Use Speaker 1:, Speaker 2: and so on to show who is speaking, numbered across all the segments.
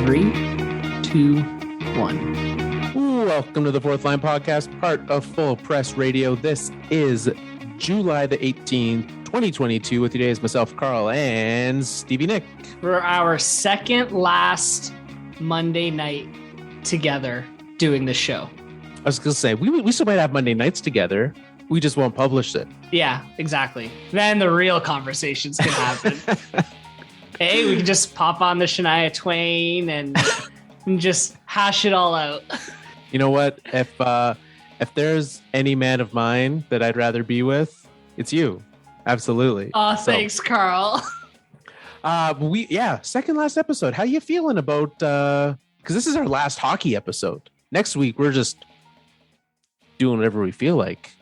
Speaker 1: 3, 2, 1.
Speaker 2: Welcome to the Fourth Line Podcast, part of Full Press Radio. This is July the 18th, 2022. With you today is myself, Carl, and Stevie Nick.
Speaker 1: For our second last Monday night together doing the show.
Speaker 2: I was going to say, we still might have Monday nights together. We just won't publish it.
Speaker 1: Yeah, exactly. Then the real conversations can happen. Hey, we can just pop on the Shania Twain and just hash it all out.
Speaker 2: You know what? If there's any man of mine that I'd rather be with, it's you. Absolutely.
Speaker 1: Oh, thanks, Carl.
Speaker 2: Second last episode. How you feeling about? Because this is our last hockey episode. Next week we're just doing whatever we feel like.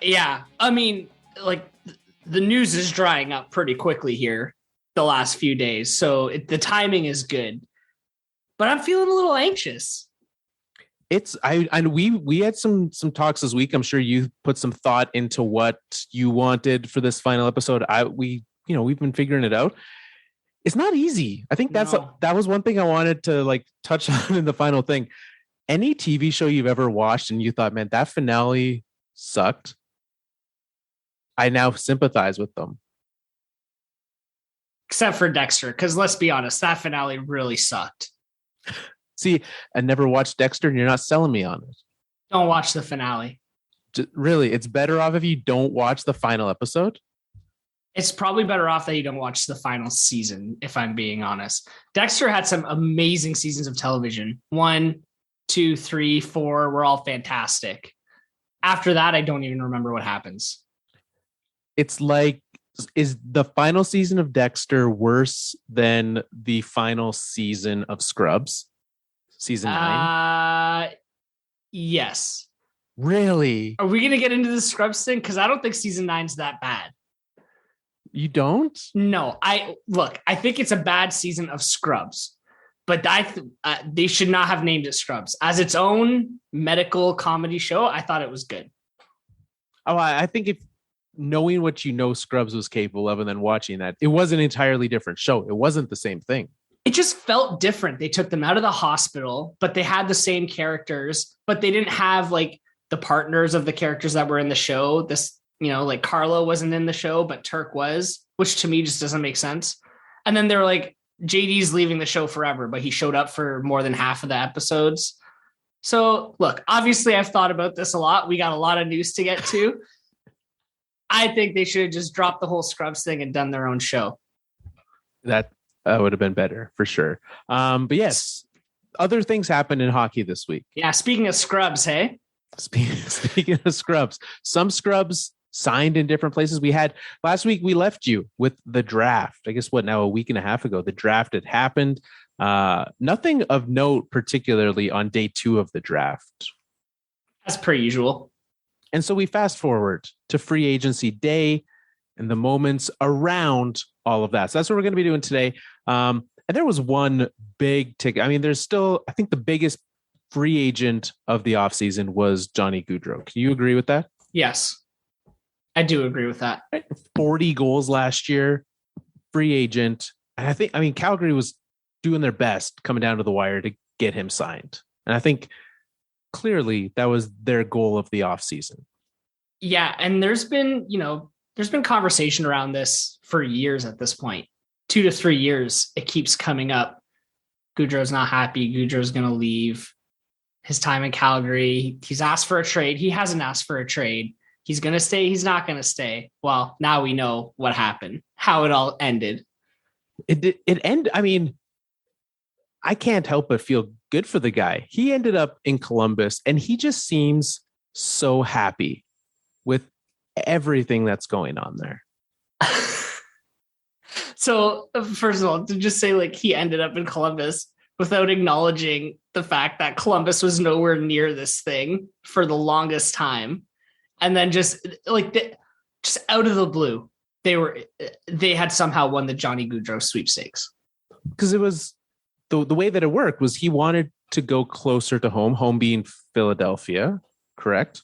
Speaker 1: Yeah, I mean, like the news is drying up pretty quickly here the last few days, so the timing is good. But I'm feeling a little anxious.
Speaker 2: We had some talks this week. I'm sure you put some thought into what you wanted for this final episode. We've been figuring it out. It's not easy. I think that was one thing I wanted to touch on in the final thing. Any TV show you've ever watched and you thought, man, that finale sucked, I now sympathize with them.
Speaker 1: Except for Dexter, because let's be honest, that finale really sucked.
Speaker 2: See, I never watched Dexter, and you're not selling me on it.
Speaker 1: Don't watch the finale.
Speaker 2: Really, it's better off if you don't watch the final episode?
Speaker 1: It's probably better off that you don't watch the final season, if I'm being honest. Dexter had some amazing seasons of television. 1, 2, 3, 4 were all fantastic. After that, I don't even remember what happens.
Speaker 2: It's like, is the final season of Dexter worse than the final season of Scrubs? Season 9?
Speaker 1: Yes.
Speaker 2: Really?
Speaker 1: Are we going to get into the Scrubs thing? Because I don't think season 9's that bad.
Speaker 2: You don't?
Speaker 1: No. I think it's a bad season of Scrubs. But they should not have named it Scrubs. As its own medical comedy show, I thought it was good.
Speaker 2: Oh, I think if knowing what Scrubs was capable of and then watching that, it was an entirely different show. It wasn't the same thing.
Speaker 1: It just felt different. They took them out of the hospital, but they had the same characters, but they didn't have the partners of the characters that were in the show. This, Carlo wasn't in the show, but Turk was, which to me just doesn't make sense. And then they're like, JD's leaving the show forever, but he showed up for more than half of the episodes. So look, obviously I've thought about this a lot. We got a lot of news to get to. I think they should have just dropped the whole Scrubs thing and done their own show. That
Speaker 2: would have been better for sure. But yes, other things happened in hockey this week.
Speaker 1: Yeah. Speaking of Scrubs, hey?
Speaker 2: Speaking of Scrubs, some Scrubs signed in different places. Last week, we left you with the draft. I guess a week and a half ago, the draft had happened. Nothing of note, particularly on day 2 of the draft.
Speaker 1: As per usual.
Speaker 2: And so we fast forward to free agency day and the moments around all of that. So that's what we're going to be doing today. And there was one big ticket. I mean, there's still, I think the biggest free agent of the offseason was Johnny Gaudreau. Can you agree with that?
Speaker 1: Yes, I do agree with that.
Speaker 2: 40 goals last year, free agent. And Calgary was doing their best coming down to the wire to get him signed. And I think clearly that was their goal of the offseason.
Speaker 1: Yeah. And there's been conversation around this for years at this point. 2 to 3 years, it keeps coming up. Gaudreau's not happy. Gaudreau's going to leave. His time in Calgary, he's asked for a trade. He hasn't asked for a trade. He's going to stay. He's not going to stay. Well, now we know what happened, how it all ended.
Speaker 2: It ended. I mean, I can't help but feel good for the guy. He ended up in Columbus and he just seems so happy with everything that's going on there.
Speaker 1: So first of all, to just say he ended up in Columbus without acknowledging the fact that Columbus was nowhere near this thing for the longest time. And then just out of the blue, they had somehow won the Johnny Gaudreau sweepstakes.
Speaker 2: Because it was the way that it worked was he wanted to go closer to home being Philadelphia, correct?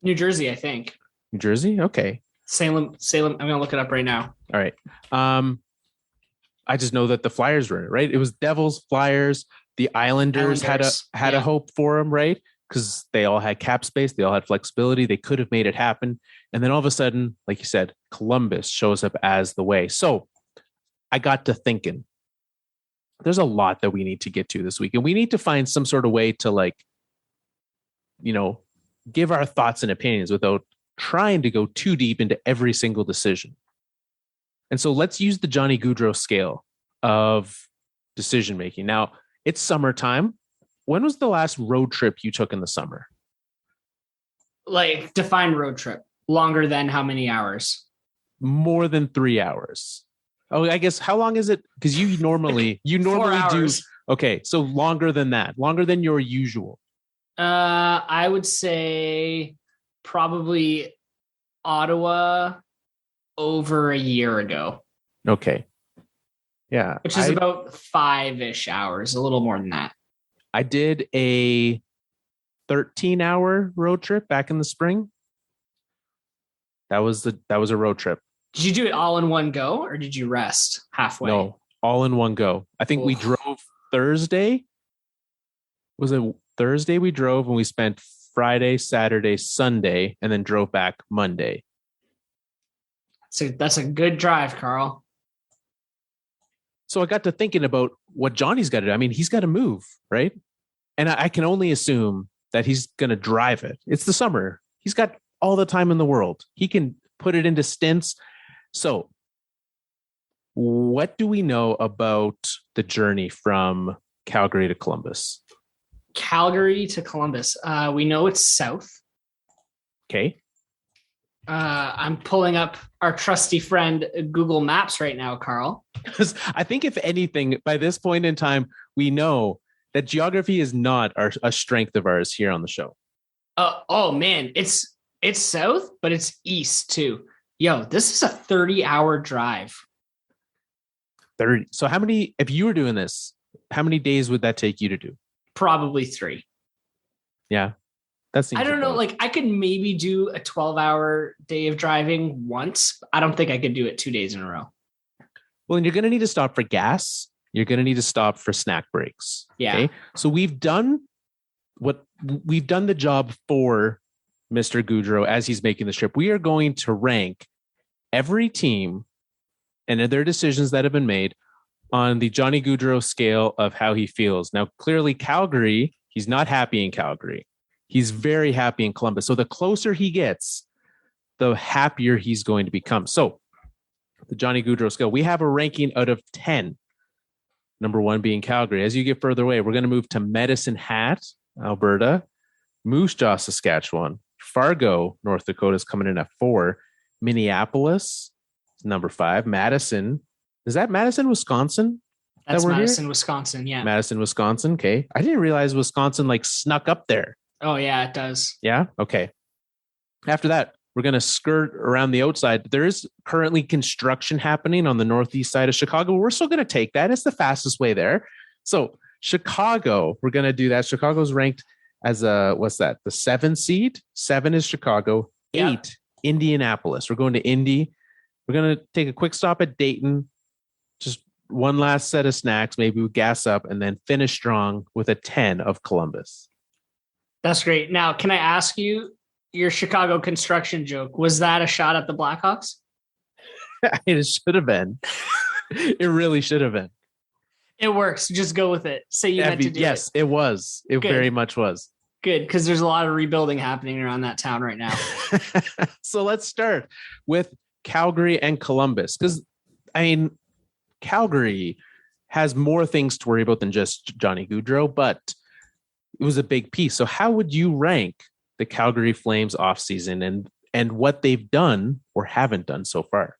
Speaker 1: New Jersey, I think.
Speaker 2: New Jersey? Okay.
Speaker 1: Salem. I'm going to look it up right now.
Speaker 2: All right. I just know that the Flyers were in it, right? It was Devils, Flyers, the Islanders had a hope for him, right? Because they all had cap space, they all had flexibility, they could have made it happen. And then all of a sudden, like you said, Columbus shows up as the way. So I got to thinking, there's a lot that we need to get to this week, and we need to find some sort of way to, like, you know, give our thoughts and opinions without trying to go too deep into every single decision. And so let's use the Johnny Gaudreau scale of decision making. Now, it's summertime. When was the last road trip you took in the summer?
Speaker 1: Like, define road trip. Longer than how many hours?
Speaker 2: More than 3 hours. Oh, I guess, how long is it? Because you normally do. Okay, so longer than that. Longer than your usual.
Speaker 1: I would say probably Ottawa over a year ago.
Speaker 2: Okay. Yeah.
Speaker 1: Which is about 5-ish hours, a little more than that.
Speaker 2: I did a 13-hour road trip back in the spring. That was a road trip.
Speaker 1: Did you do it all in one go, or did you rest halfway?
Speaker 2: No, all in one go. I think we drove Thursday. Was it Thursday we drove, and we spent Friday, Saturday, Sunday, and then drove back Monday.
Speaker 1: So that's a good drive, Carl.
Speaker 2: So I got to thinking about what Johnny's got to do. I mean, he's got to move, right? And I can only assume that he's going to drive it. It's the summer. He's got all the time in the world. He can put it into stints. So what do we know about the journey from Calgary to Columbus?
Speaker 1: Calgary to Columbus. We know it's south.
Speaker 2: Okay.
Speaker 1: I'm pulling up our trusty friend Google Maps right now, Carl.
Speaker 2: Because I think, if anything, by this point in time, we know that geography is not a strength of ours here on the show.
Speaker 1: Oh man, it's south, but it's east too. Yo, this is a 30-hour drive.
Speaker 2: 30. So how many, if you were doing this, how many days would that take you to do?
Speaker 1: Probably 3.
Speaker 2: Yeah.
Speaker 1: I don't know. Like, I could maybe do a 12-hour day of driving once. I don't think I could do it 2 days in a row.
Speaker 2: Well, and you're going to need to stop for gas. You're going to need to stop for snack breaks.
Speaker 1: Yeah.
Speaker 2: Okay? So we've done the job for Mr. Gaudreau as he's making the trip. We are going to rank every team and their decisions that have been made on the Johnny Gaudreau scale of how he feels. Now, clearly, Calgary, he's not happy in Calgary. He's very happy in Columbus. So the closer he gets, the happier he's going to become. So the Johnny Gaudreau scale, we have a ranking out of 10. Number 1 being Calgary. As you get further away, we're going to move to Medicine Hat, Alberta, Moose Jaw, Saskatchewan, Fargo, North Dakota is coming in at 4. Minneapolis, number 5. Madison. Is that Madison, Wisconsin?
Speaker 1: That's Madison, Wisconsin. Yeah.
Speaker 2: Madison, Wisconsin. Okay. I didn't realize Wisconsin like snuck up there.
Speaker 1: Oh, yeah, it does.
Speaker 2: Yeah. Okay. After that, we're going to skirt around the outside. There is currently construction happening on the northeast side of Chicago. We're still going to take that. It's the fastest way there. So Chicago, we're going to do that. Chicago's ranked as what's that? The 7 seed. 7 is Chicago. 8, Indianapolis. We're going to Indy. We're going to take a quick stop at Dayton. Just one last set of snacks. Maybe we gas up and then finish strong with a 10 of Columbus.
Speaker 1: That's great. Now, can I ask you, your Chicago construction joke, was that a shot at the Blackhawks?
Speaker 2: It should have been. It really should have been.
Speaker 1: It works. Just go with it. Say you meant to do it.
Speaker 2: Yes, it was. It very much was.
Speaker 1: Good, because there's a lot of rebuilding happening around that town right now.
Speaker 2: So let's start with Calgary and Columbus. Because, I mean, Calgary has more things to worry about than just Johnny Gaudreau, but it was a big piece. So how would you rank the Calgary Flames offseason and what they've done or haven't done so far?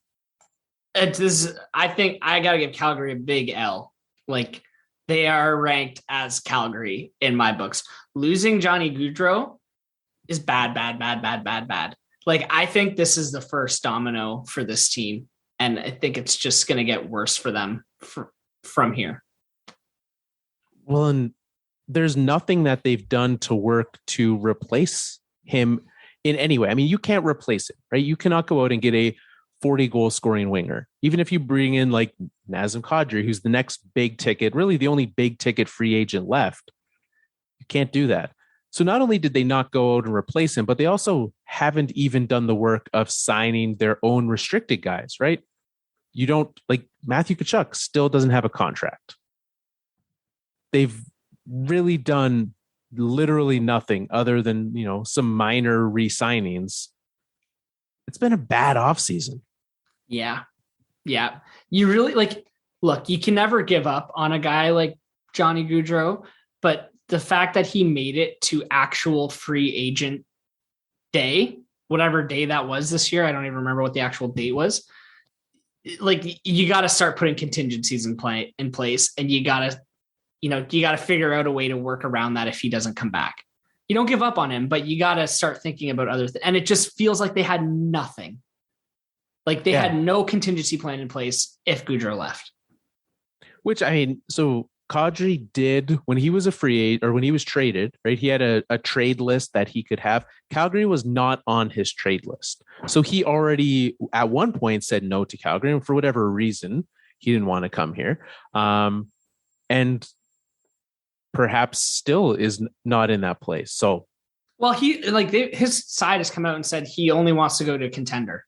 Speaker 1: I think I got to give Calgary a big L. Like, they are ranked as Calgary in my books. Losing Johnny Gaudreau is bad. Like, I think this is the first domino for this team, and I think it's just going to get worse for them from here.
Speaker 2: Well, and there's nothing that they've done to work to replace him in any way. I mean, you can't replace it, right? You cannot go out and get a 40 goal scoring winger. Even if you bring in like Nazem Kadri, who's the next big ticket, really the only big ticket free agent left, you can't do that. So not only did they not go out and replace him, but they also haven't even done the work of signing their own restricted guys, right? You don't like Matthew Tkachuk still doesn't have a contract. They've really done literally nothing other than, some minor re-signings. It's been a bad offseason.
Speaker 1: Yeah. Yeah. You really look, you can never give up on a guy like Johnny Gaudreau, but the fact that he made it to actual free agent day, whatever day that was this year, I don't even remember what the actual date was. Like, you got to start putting contingencies in place, and you got to figure out a way to work around that if he doesn't come back. You don't give up on him, but you got to start thinking about other things. And it just feels like they had nothing. Like they had no contingency plan in place if Gaudreau left.
Speaker 2: Which, so Kadri did when he was a free agent or when he was traded, right? He had a trade list that he could have. Calgary was not on his trade list. So he already at one point said no to Calgary. And for whatever reason, he didn't want to come here. And perhaps still is not in that place. So,
Speaker 1: well, his side has come out and said he only wants to go to a contender.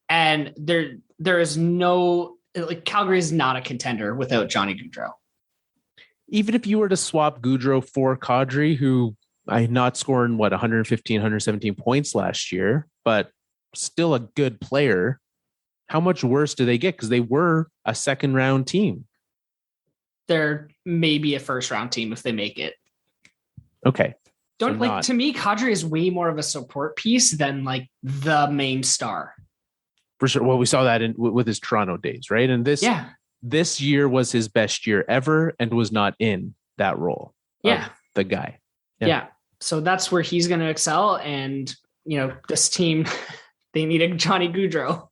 Speaker 1: And there is no, Calgary is not a contender without Johnny Gaudreau.
Speaker 2: Even if you were to swap Gaudreau for Kadri, who I not scoring 115, 117 points last year, but still a good player, how much worse do they get? Because they were a second round team.
Speaker 1: They're maybe a first round team if they make it.
Speaker 2: Okay.
Speaker 1: To me, Kadri is way more of a support piece than like the main star.
Speaker 2: For sure. Well, we saw that with his Toronto days, right? And this year was his best year ever and was not in that role.
Speaker 1: Yeah.
Speaker 2: The guy.
Speaker 1: Yeah. So that's where he's going to excel. And, this team, they needed Johnny Gaudreau.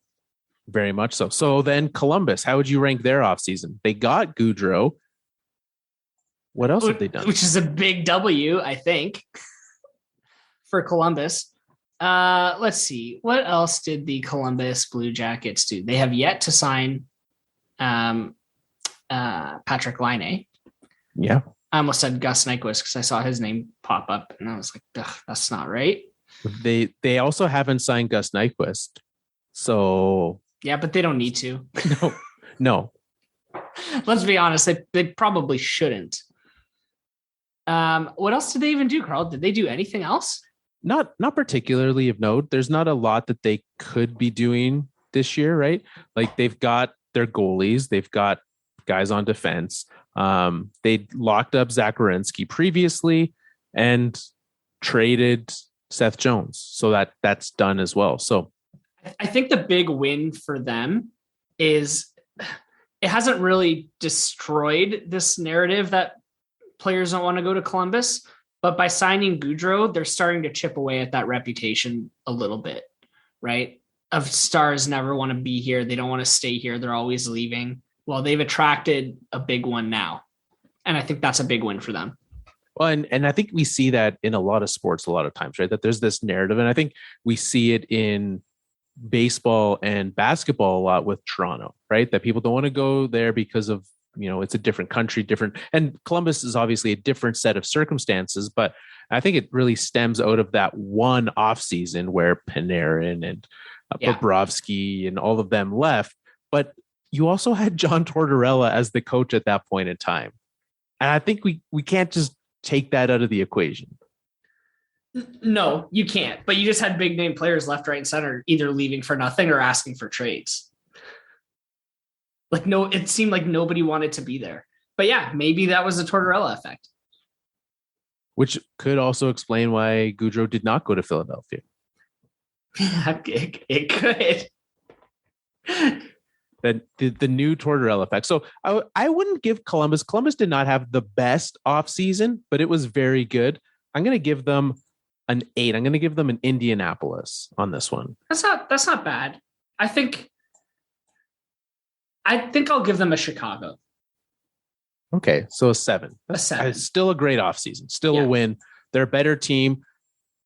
Speaker 2: Very much so. So then Columbus, how would you rank their offseason? They got Gaudreau. What else have they done?
Speaker 1: Which is a big W, I think, for Columbus. Let's see. What else did the Columbus Blue Jackets do? They have yet to sign Patrik Laine.
Speaker 2: Yeah.
Speaker 1: I almost said Gus Nyquist because I saw his name pop up and I was like, that's not right.
Speaker 2: They also haven't signed Gus Nyquist. So
Speaker 1: yeah, but they don't need to.
Speaker 2: No.
Speaker 1: Let's be honest. They probably shouldn't. What else did they even do, Carl? Did they do anything else?
Speaker 2: Not particularly of note. There's not a lot that they could be doing this year, right? Like they've got their goalies, they've got guys on defense. They locked up Zach Werenski previously and traded Seth Jones. So that's done as well. So
Speaker 1: I think the big win for them is it hasn't really destroyed this narrative that players don't want to go to Columbus, but by signing Gaudreau, they're starting to chip away at that reputation a little bit, right? Of stars never want to be here. They don't want to stay here. They're always leaving. Well, they've attracted a big one now. And I think that's a big win for them.
Speaker 2: Well, and I think we see that in a lot of sports a lot of times, right? That there's this narrative. And I think we see it in baseball and basketball a lot with Toronto, right? That people don't want to go there because of, it's a different country, and Columbus is obviously a different set of circumstances, but I think it really stems out of that one off season where Panarin and Bobrovsky and all of them left. But you also had John Tortorella as the coach at that point in time. And I think we can't just take that out of the equation.
Speaker 1: No, you can't. But you just had big name players left, right, and center, either leaving for nothing or asking for trades. It seemed like nobody wanted to be there. But yeah, maybe that was a Tortorella effect.
Speaker 2: Which could also explain why Gaudreau did not go to Philadelphia.
Speaker 1: It could.
Speaker 2: The new Tortorella effect. So I wouldn't give Columbus did not have the best offseason, but it was very good. I'm going to give them an 8. I'm going to give them an Indianapolis on this one.
Speaker 1: That's not bad. I think I'll give them a Chicago.
Speaker 2: Okay, so a 7.
Speaker 1: A 7.
Speaker 2: Still a great offseason. Still a win. They're a better team.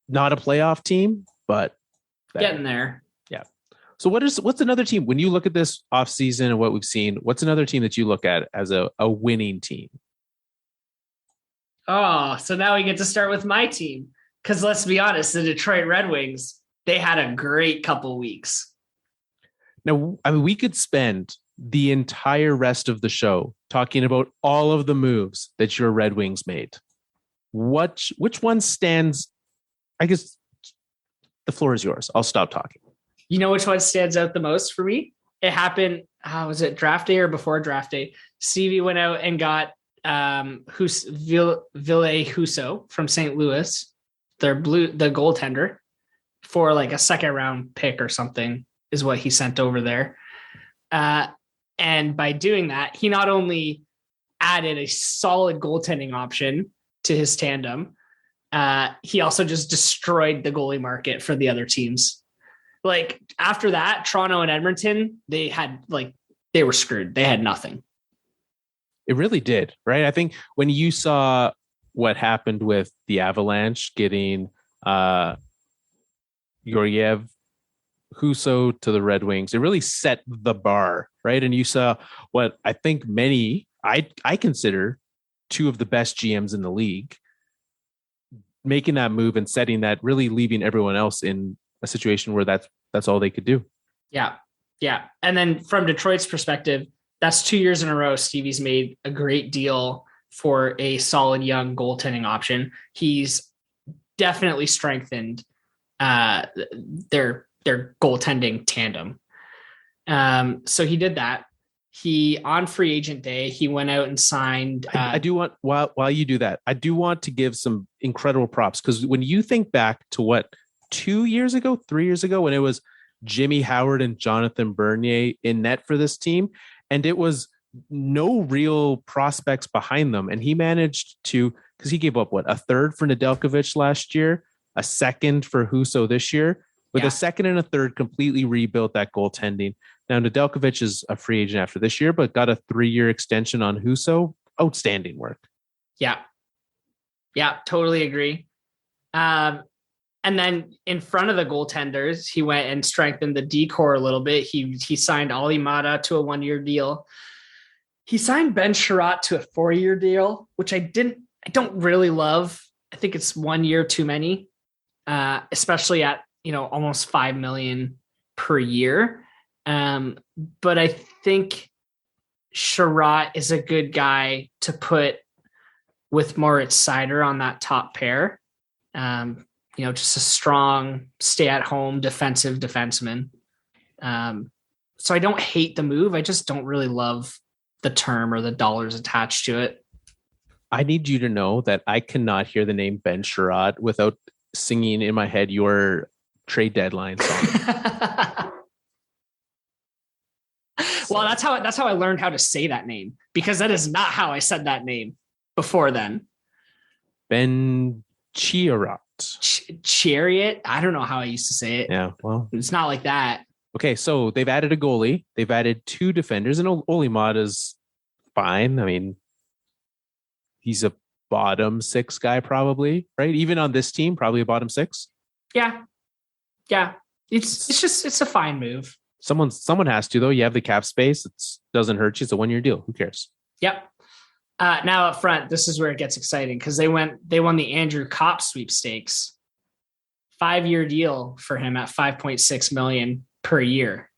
Speaker 2: Not a playoff team, but
Speaker 1: better. Getting there.
Speaker 2: Yeah. So what's another team when you look at this offseason and what we've seen? What's another team that you look at as a winning team?
Speaker 1: Oh, so now we get to start with my team. Because let's be honest, the Detroit Red Wings, they had a great couple weeks.
Speaker 2: Now, I mean, we could spend the entire rest of the show talking about all of the moves that your Red Wings made. Which one stands? I guess the floor is yours. I'll stop talking.
Speaker 1: You know which one stands out the most for me? It happened, was it draft day or before draft day? Stevie went out and got Ville Husso from St. Louis, the goaltender, for like a second round pick or something is what he sent over there. And by doing that, he not only added a solid goaltending option to his tandem, he also just destroyed the goalie market for the other teams. Like after that, Toronto and Edmonton, they were screwed. They had nothing.
Speaker 2: It really did, right? I think when you saw what happened with the Avalanche getting Georgiev, Husso to the Red Wings, it really set the bar, right? And you saw what I think I consider two of the best GMs in the league making that move and setting that, really leaving everyone else in a situation where that's all they could do. Yeah.
Speaker 1: And then from Detroit's perspective, that's 2 years in a row Stevie's made a great deal for a solid young goaltending option. He's definitely strengthened their goaltending tandem. So he did that. He, on free agent day, he went out and signed.
Speaker 2: I do want, while you do that, I do want to give some incredible props, because when you think back to 3 years ago, when it was Jimmy Howard and Jonathan Bernier in net for this team, and it was no real prospects behind them. And he managed to, because he gave up a third for Nedeljkovic last year, a second for Husso this year, with a second and a third completely rebuilt that goaltending. Now, Nedeljkovic is a free agent after this year, but got a 3-year extension on Husso. Outstanding work.
Speaker 1: Yeah, totally agree. And then in front of the goaltenders, he went and strengthened the decor a little bit. He signed Olli Määttä to a 1-year deal. He signed Ben Chiarot to a 4-year deal, which I don't really love. I think it's 1 year too many, especially at almost $5 million per year. But I think Chiarot is a good guy to put with Moritz Seider on that top pair. Just a strong, stay-at-home defensive defenseman. So I don't hate the move. I just don't really love the term or the dollars attached to it.
Speaker 2: I need you to know that I cannot hear the name Ben Chiarot without singing in my head your trade deadline song.
Speaker 1: Well, that's how I learned how to say that name, because that is not how I said that name before then.
Speaker 2: Ben Chiarot.
Speaker 1: Chariot. I don't know how I used to say it.
Speaker 2: Yeah, well,
Speaker 1: it's not like that.
Speaker 2: Okay, so they've added a goalie. They've added 2 defenders, and Olli Määttä's fine. I mean, he's a bottom 6 guy probably, right? Even on this team, probably a bottom 6.
Speaker 1: Yeah. It's a fine move.
Speaker 2: Someone has to, though. You have the cap space. It doesn't hurt you. It's a 1-year deal. Who cares?
Speaker 1: Yep. Now up front, this is where it gets exciting, because they won the Andrew Copp sweepstakes. 5-year deal for him at $5.6 million per year,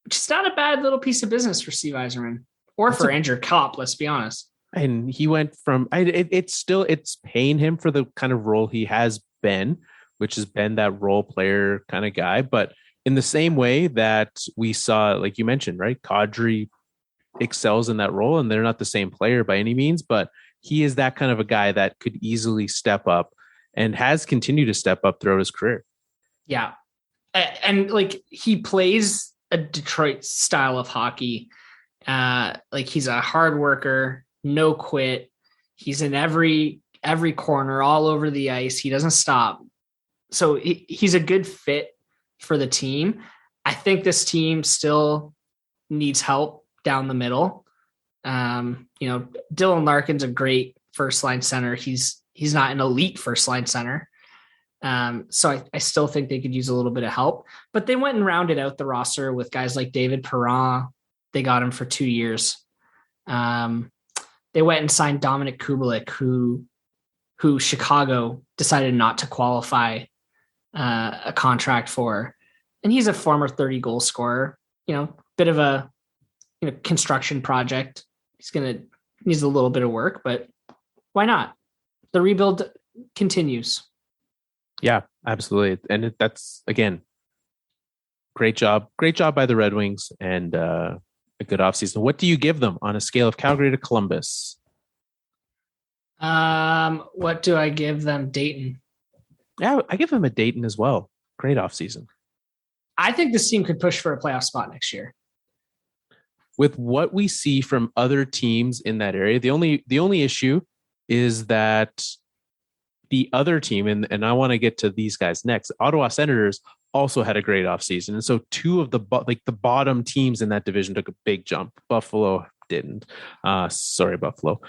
Speaker 1: which is not a bad little piece of business for Steve Yzerman or for Andrew Copp. Let's be honest.
Speaker 2: And he went from it's paying him for the kind of role he has been, which has been that role player kind of guy. But in the same way that we saw, like you mentioned, right, Gaudreau excels in that role, and they're not the same player by any means, but he is that kind of a guy that could easily step up and has continued to step up throughout his career.
Speaker 1: Yeah. And like, he plays a Detroit style of hockey. Like, he's a hard worker, no quit. He's in every corner, all over the ice. He doesn't stop. So he's a good fit for the team. I think this team still needs help down the middle. Dylan Larkin's a great first line center. He's not an elite first line center. So I still think they could use a little bit of help, but they went and rounded out the roster with guys like David Perron. They got him for 2 years. They went and signed Dominik Kubalik, who Chicago decided not to qualify a contract for. And he's a former 30 goal scorer, bit of a construction project. He's going to needs a little bit of work, but why not? The rebuild continues.
Speaker 2: Yeah, absolutely. And that's, again, great job. Great job by the Red Wings and a good offseason. What do you give them on a scale of Calgary to Columbus?
Speaker 1: What do I give them? Dayton.
Speaker 2: Yeah, I give them a Dayton as well. Great offseason.
Speaker 1: I think this team could push for a playoff spot next year.
Speaker 2: With what we see from other teams in that area, the only issue is that the other team, and I want to get to these guys next, Ottawa Senators also had a great offseason. And so two of the bottom teams in that division took a big jump. Buffalo didn't. Sorry, Buffalo.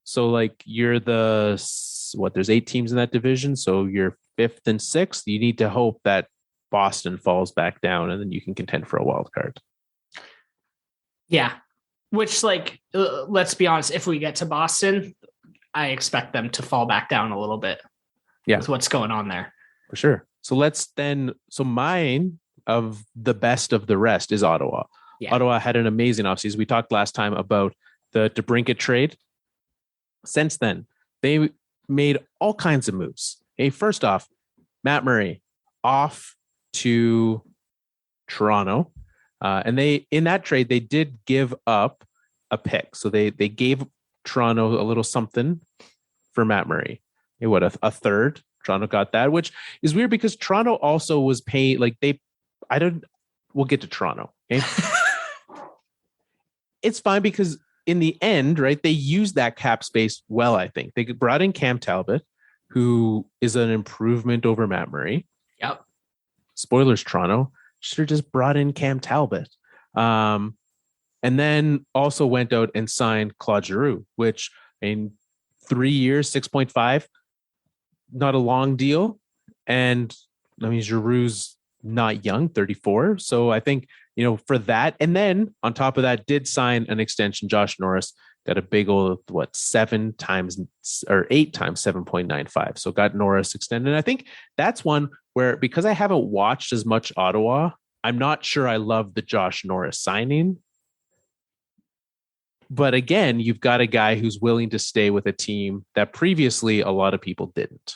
Speaker 2: So you're there's 8 teams in that division. So you're 5th and 6th. You need to hope that Boston falls back down and then you can contend for a wild card.
Speaker 1: Yeah. Which let's be honest, if we get to Boston, I expect them to fall back down a little bit.
Speaker 2: Yeah.
Speaker 1: With what's going on there.
Speaker 2: For sure. So mine of the best of the rest is Ottawa. Yeah. Ottawa had an amazing offseason. We talked last time about the DeBrincat trade. Since then, they made all kinds of moves. Hey, first off, Matt Murray off to Toronto. And in that trade, they did give up a pick. So they gave Toronto a little something for Matt Murray. What, a third? Toronto got that, which is weird because Toronto also was paying we'll get to Toronto. Okay. It's fine because in the end, right, they used that cap space well, I think. They brought in Cam Talbot, who is an improvement over Matt Murray.
Speaker 1: Yep.
Speaker 2: Spoilers, Toronto should have just brought in Cam Talbot. And then also went out and signed Claude Giroux, which in 3 years, 6.5, not a long deal. And I mean, Giroux's not young, 34. So I think, for that. And then on top of that, did sign an extension. Josh Norris got a big old, 8 times 7.95. So got Norris extended. And I think that's one where, because I haven't watched as much Ottawa, I'm not sure I love the Josh Norris signing. But again, you've got a guy who's willing to stay with a team that previously a lot of people didn't.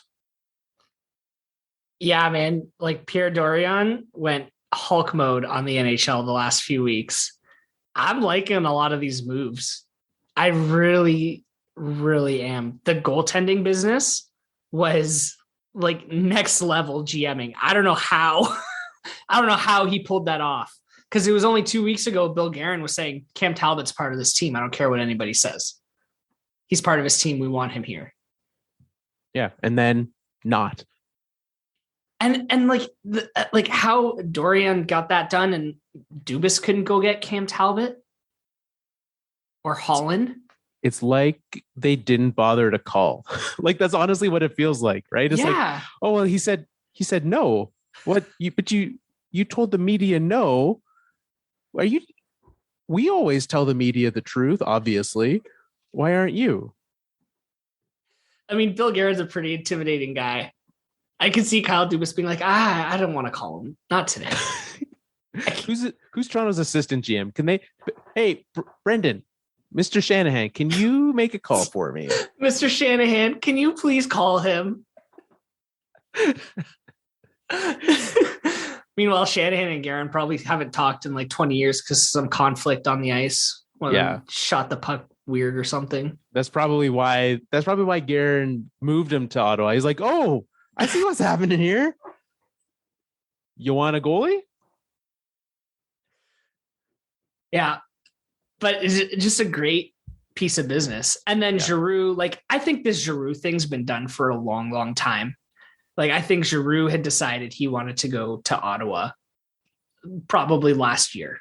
Speaker 1: Yeah, man. Pierre Dorion went Hulk mode on the NHL the last few weeks. I'm liking a lot of these moves. I really, really am. The goaltending business was next level GMing. I don't know how. I don't know how he pulled that off. Because it was only 2 weeks ago, Bill Guerin was saying Cam Talbot's part of this team. I don't care what anybody says. He's part of his team. We want him here.
Speaker 2: Yeah, and then not.
Speaker 1: And how Dorian got that done and Dubas couldn't go get Cam Talbot or Holland.
Speaker 2: It's like they didn't bother to call. That's honestly what it feels like, right? It's oh, well, he said no. What? You told the media no. We always tell the media the truth, obviously. Why aren't you?
Speaker 1: I mean, Bill Guerin's a pretty intimidating guy. I can see Kyle Dubas being I don't want to call him. Not today.
Speaker 2: Who's Toronto's assistant GM? Can they? Hey, Brendan, Mr. Shanahan, can you make a call for me?
Speaker 1: Mr. Shanahan, can you please call him? Meanwhile, Shanahan and Guerin probably haven't talked in 20 years because some conflict on the ice. One of them shot the puck weird or something.
Speaker 2: That's probably why Guerin moved him to Ottawa. He's oh, I see what's happening here. You want a goalie?
Speaker 1: Yeah. But it's just a great piece of business. And then Giroux, I think this Giroux thing's been done for a long, long time. I think Giroux had decided he wanted to go to Ottawa probably last year.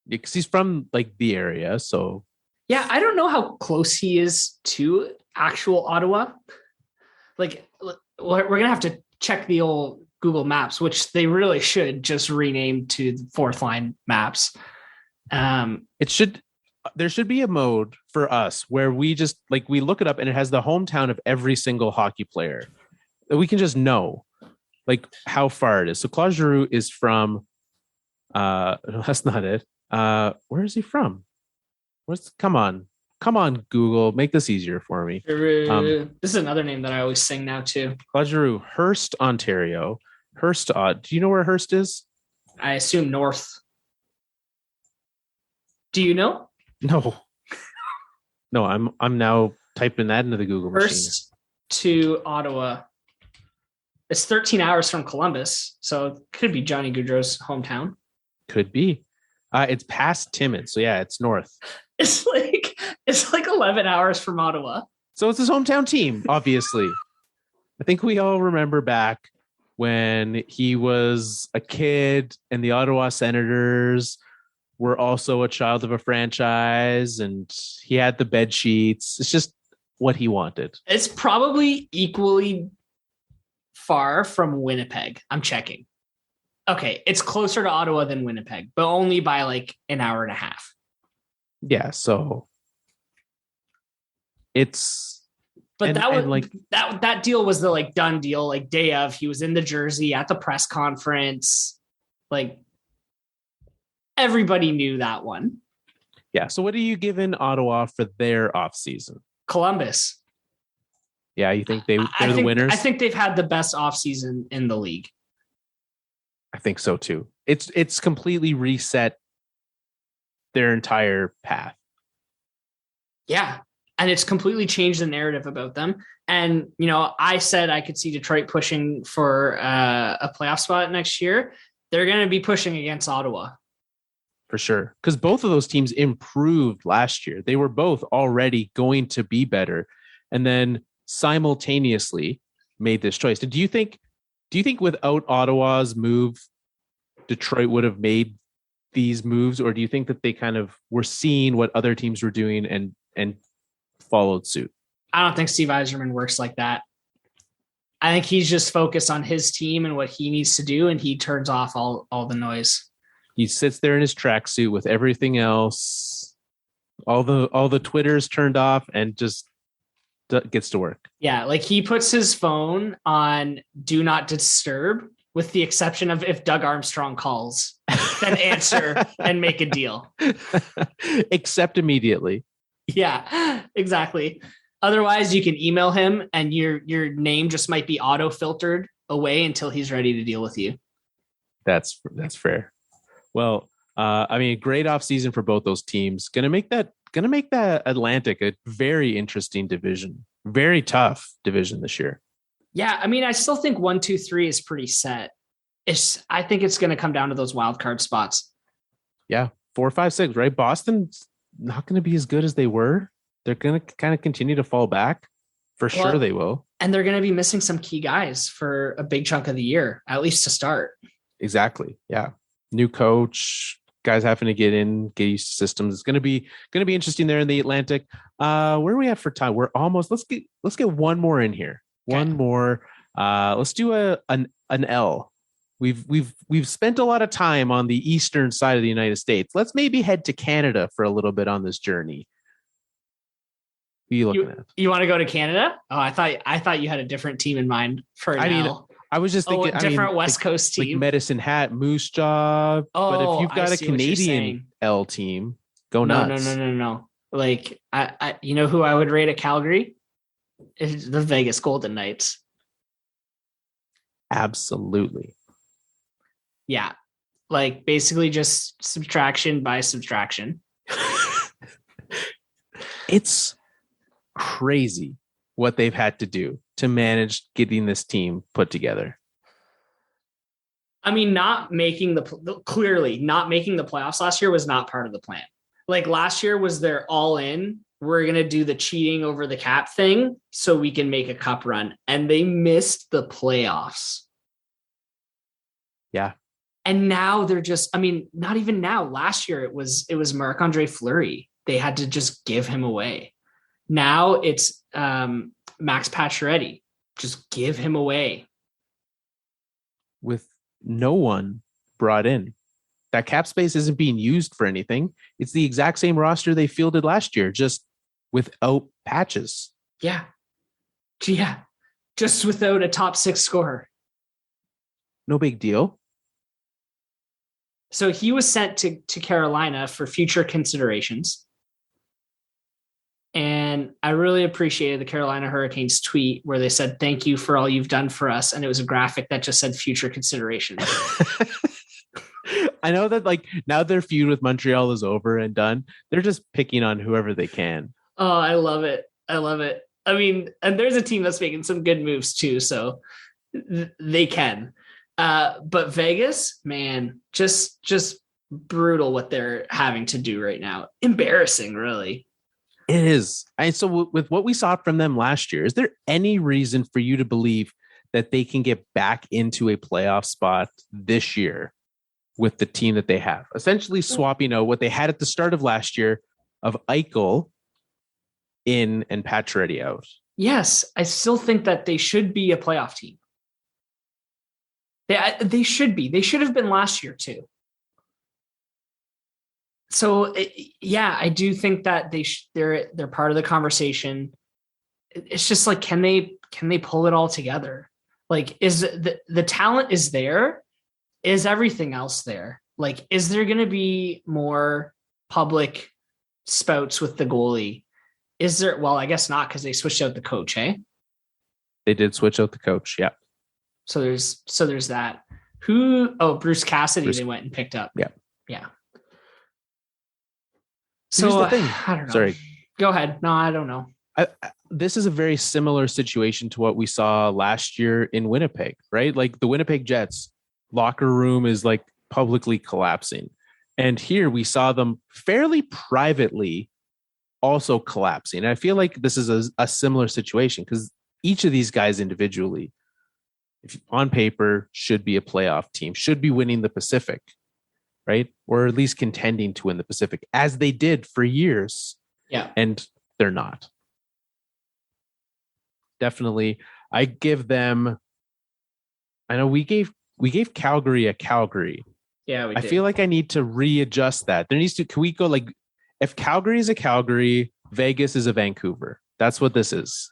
Speaker 2: Because he's from the area. So
Speaker 1: yeah, I don't know how close he is to actual Ottawa. like we're going to have to check the old Google Maps, which they really should just rename to Fourth Line Maps.
Speaker 2: There should be a mode for us where we just like, we look it up and it has the hometown of every single hockey player that we can just know like how far it is. So Claude Giroux is from, that's not it. Where is he from? Come on, Google, make this easier for me.
Speaker 1: This is another name that I always sing now too.
Speaker 2: Claude Giroux, Hearst, Ontario. Hearst, do you know where Hearst is?
Speaker 1: I assume north. Do you know?
Speaker 2: No, I'm now typing that into the Google machine.
Speaker 1: Hearst to Ottawa. It's 13 hours from Columbus, so it could be Johnny Gaudreau's hometown.
Speaker 2: Could be. It's past Timmins, so yeah, it's north.
Speaker 1: It's like 11 hours from Ottawa.
Speaker 2: So it's his hometown team, obviously. I think we all remember back when he was a kid and the Ottawa Senators were also a child of a franchise and he had the bed sheets. It's just what he wanted.
Speaker 1: It's probably equally far from Winnipeg. I'm checking. Okay, it's closer to Ottawa than Winnipeg, but only by like an hour and a half.
Speaker 2: Yeah, so it's
Speaker 1: but that deal was the like done deal, like day of. He was in the jersey at the press conference. Like everybody knew that one.
Speaker 2: Yeah. So what are you giving Ottawa for their offseason?
Speaker 1: Columbus.
Speaker 2: Yeah, you think they're the winners?
Speaker 1: I think they've had the best offseason in the league.
Speaker 2: I think so too. It's completely reset their entire path.
Speaker 1: Yeah. And it's completely changed the narrative about them. And, you know, I said I could see Detroit pushing for a playoff spot next year. They're going to be pushing against Ottawa.
Speaker 2: For sure. Because both of those teams improved last year. They were both already going to be better and then simultaneously made this choice. Do you think without Ottawa's move, Detroit would have made these moves? Or do you think that they kind of were seeing what other teams were doing and followed suit?
Speaker 1: I don't think Steve Yzerman works like that. I think he's just focused on his team and what he needs to do, and he turns off all the noise.
Speaker 2: He sits there in his tracksuit with everything else, all the Twitters turned off, and just gets to work. Yeah,
Speaker 1: like he puts his phone on do not disturb, with the exception of if Doug Armstrong calls, then answer and make a deal.
Speaker 2: Accept immediately.
Speaker 1: Yeah, exactly. Otherwise, you can email him, and your name just might be auto filtered away until he's ready to deal with you.
Speaker 2: That's fair. Well, I mean, great offseason for both those teams. Gonna make that Atlantic a very interesting division. Very tough division this year.
Speaker 1: Yeah, I mean, I still think 1, 2, 3 is pretty set. I think it's going to come down to those wild card spots.
Speaker 2: Yeah, 4, 5, 6, right? Boston's not going to be as good as they were. They're going to kind of continue to fall back. Sure they will. And
Speaker 1: they're going to be missing some key guys for a big chunk of the year, at least to start.
Speaker 2: Exactly. Yeah. New coach, guys having to get used to systems. It's going to be interesting there in the Atlantic. Where are we at for time? We're almost, let's get one more in here. Okay. One more. Let's do an L. We've spent a lot of time on the eastern side of the United States. Let's maybe head to Canada for a little bit on this journey. Who are you looking at? You
Speaker 1: want to go to Canada? Oh, I thought you had a different team in mind for an L.
Speaker 2: I was just thinking
Speaker 1: different West Coast team,
Speaker 2: like Medicine Hat, Moose Jaw. But if you've got a Canadian L team, go nuts.
Speaker 1: No. Like I you know who I would rate at Calgary? It's the Vegas Golden Knights.
Speaker 2: Absolutely.
Speaker 1: Yeah. Like basically just subtraction by subtraction.
Speaker 2: It's crazy what they've had to do to manage getting this team put together.
Speaker 1: I mean, not making the playoffs last year was not part of the plan. Like last year was their all in. We're going to do the cheating over the cap thing so we can make a cup run. And they missed the playoffs.
Speaker 2: Yeah.
Speaker 1: And now they're just, I mean, not even now. Last year it was Marc-Andre Fleury. They had to just give him away. Now it's Max Pacioretty. just give him away.
Speaker 2: With no one brought in. That cap space isn't being used for anything. It's the exact same roster they fielded last year, just without patches.
Speaker 1: Yeah. Just without a top 6 scorer.
Speaker 2: No big deal.
Speaker 1: So he was sent to Carolina for future considerations. And I really appreciated the Carolina Hurricanes tweet where they said, "Thank you for all you've done for us." And it was a graphic that just said future considerations.
Speaker 2: I know that like now their feud with Montreal is over and done. They're just picking on whoever they can.
Speaker 1: Oh, I love it. I mean, and there's a team that's making some good moves too. So they can. But Vegas, man, just brutal what they're having to do right now. Embarrassing, really.
Speaker 2: It is. And so with what we saw from them last year, is there any reason for you to believe that they can get back into a playoff spot this year with the team that they have? Essentially swapping out what they had at the start of last year of Eichel in and Pacioretty out.
Speaker 1: Yes, I still think that they should be a playoff team. They should be. They should have been last year too. So yeah, I do think that they're part of the conversation. It's just like, can they pull it all together? Like, is the talent is there? Is everything else there? Like, is there going to be more public spouts with the goalie? Is there? Well, I guess not, because they switched out the coach. Hey,
Speaker 2: they did switch out the coach. Yeah.
Speaker 1: So there's that. Who? Oh, Bruce Cassidy. They went and picked up. Yeah. So
Speaker 2: the thing.
Speaker 1: I don't know.
Speaker 2: Sorry.
Speaker 1: Go ahead. No, I don't know.
Speaker 2: This is a very similar situation to what we saw last year in Winnipeg, right? Like the Winnipeg Jets locker room is like publicly collapsing. And here we saw them fairly privately also collapsing. And I feel like this is a similar situation because each of these guys individually, if on paper, should be a playoff team, should be winning the Pacific, right? Or at least contending to win the Pacific, as they did for years.
Speaker 1: Yeah.
Speaker 2: And they're not. Definitely. I give them, I know we gave Calgary a Calgary.
Speaker 1: Yeah, we did.
Speaker 2: I feel like I need to readjust that. Can we go like, if Calgary is a Calgary, Vegas is a Vancouver. That's what this is.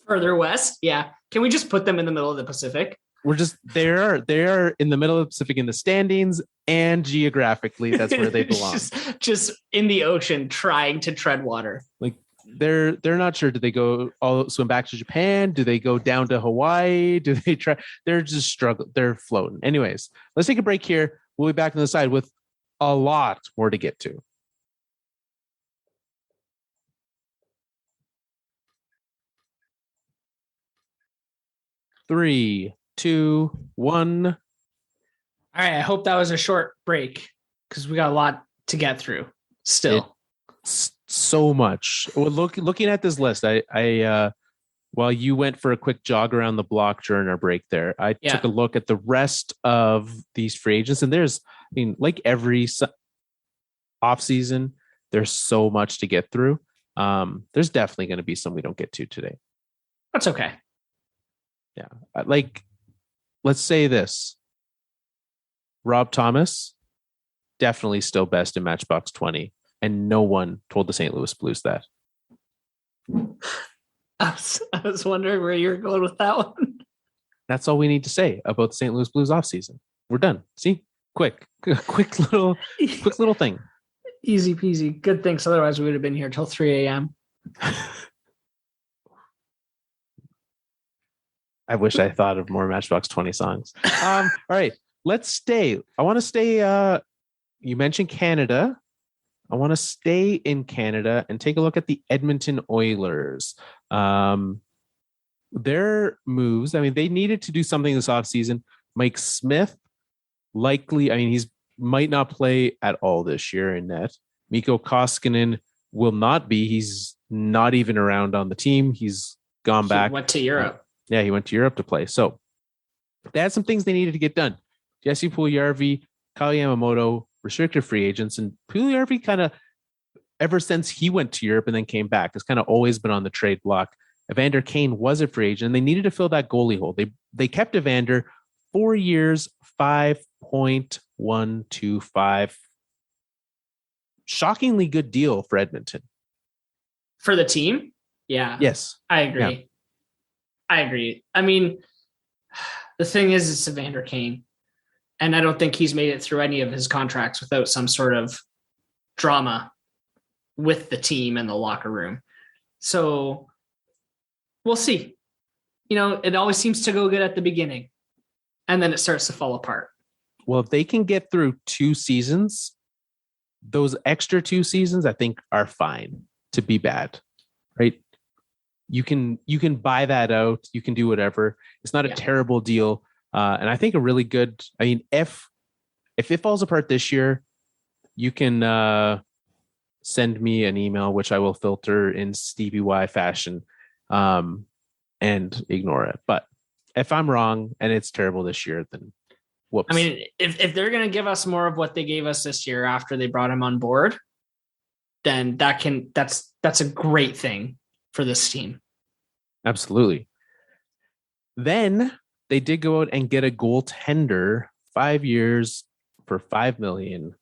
Speaker 1: Further west. Yeah. Can we just put them in the middle of the Pacific?
Speaker 2: They are in the middle of the Pacific in the standings, and geographically that's where they belong.
Speaker 1: just in the ocean trying to tread water.
Speaker 2: Like they're not sure. Do they go all swim back to Japan? Do they go down to Hawaii? Do they try? They're just struggling. They're floating. Anyways, let's take a break here. We'll be back on the side with a lot more to get to. Three, 2, 1.
Speaker 1: All right. I hope that was a short break because we got a lot to get through still.
Speaker 2: So much. Well, looking at this list, I while you went for a quick jog around the block during our break there, I took a look at the rest of these free agents, and there's, I mean, like every offseason, there's so much to get through. There's definitely going to be some we don't get to today.
Speaker 1: That's okay.
Speaker 2: Yeah. Like, let's say this. Rob Thomas, definitely still best in Matchbox 20. And no one told the St. Louis Blues that.
Speaker 1: I was wondering where you were going with that one.
Speaker 2: That's all we need to say about the St. Louis Blues offseason. We're done. See? Quick little thing.
Speaker 1: Easy peasy. Good things. Otherwise, we would have been here till 3 a.m.
Speaker 2: I wish I thought of more Matchbox 20 songs. All right. Let's stay. I want to stay. You mentioned Canada. I want to stay in Canada and take a look at the Edmonton Oilers. Their moves, I mean, they needed to do something this offseason. Mike Smith, likely, I mean, he's might not play at all this year in net. Mikko Koskinen will not be. He's not even around on the team. He's gone back.
Speaker 1: He went to Europe.
Speaker 2: Yeah, he went to Europe to play. So they had some things they needed to get done. Jesse Puljujarvi, Kyle Yamamoto, restricted free agents, and Puljujarvi kind of, ever since he went to Europe and then came back, has kind of always been on the trade block. Evander Kane was a free agent and they needed to fill that goalie hole. They kept Evander 4 years, 5.125. Shockingly good deal for Edmonton.
Speaker 1: For the team? Yeah.
Speaker 2: Yes.
Speaker 1: I agree.
Speaker 2: Yeah.
Speaker 1: I agree. I mean, the thing is, it's Evander Kane. And I don't think he's made it through any of his contracts without some sort of drama with the team and the locker room. So we'll see. It always seems to go good at the beginning and then it starts to fall apart.
Speaker 2: Well, if they can get through 2 seasons, those extra 2 seasons, I think, are fine to be bad, right? You can buy that out. You can do whatever. It's not a terrible deal. And I think a really good, I mean, if it falls apart this year, you can send me an email, which I will filter in Stevie Y fashion and ignore it. But if I'm wrong and it's terrible this year, then whoops.
Speaker 1: I mean, if they're going to give us more of what they gave us this year after they brought him on board, then that's a great thing for this team.
Speaker 2: Absolutely. Then they did go out and get a goaltender, 5 years for $5 million,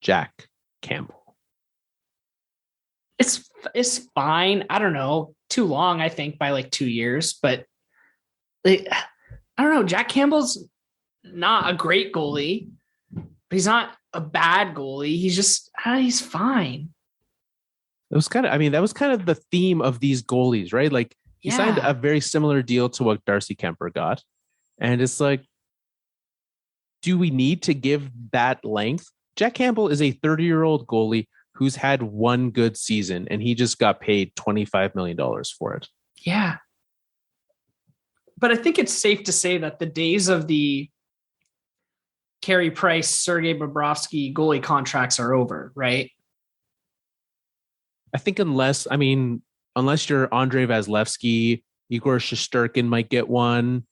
Speaker 2: Jack Campbell.
Speaker 1: It's fine. I don't know. Too long, I think, by like 2 years, but I don't know. Jack Campbell's not a great goalie, but he's not a bad goalie. He's just, he's fine.
Speaker 2: That was kind of the theme of these goalies, right? Like he signed a very similar deal to what Darcy Kemper got. And it's like, do we need to give that length? Jack Campbell is a 30-year-old goalie who's had one good season and he just got paid $25 million for it.
Speaker 1: Yeah. But I think it's safe to say that the days of the Carey Price, Sergei Bobrovsky goalie contracts are over, right?
Speaker 2: I think unless you're Andrei Vasilevsky, Igor Shesterkin might get one.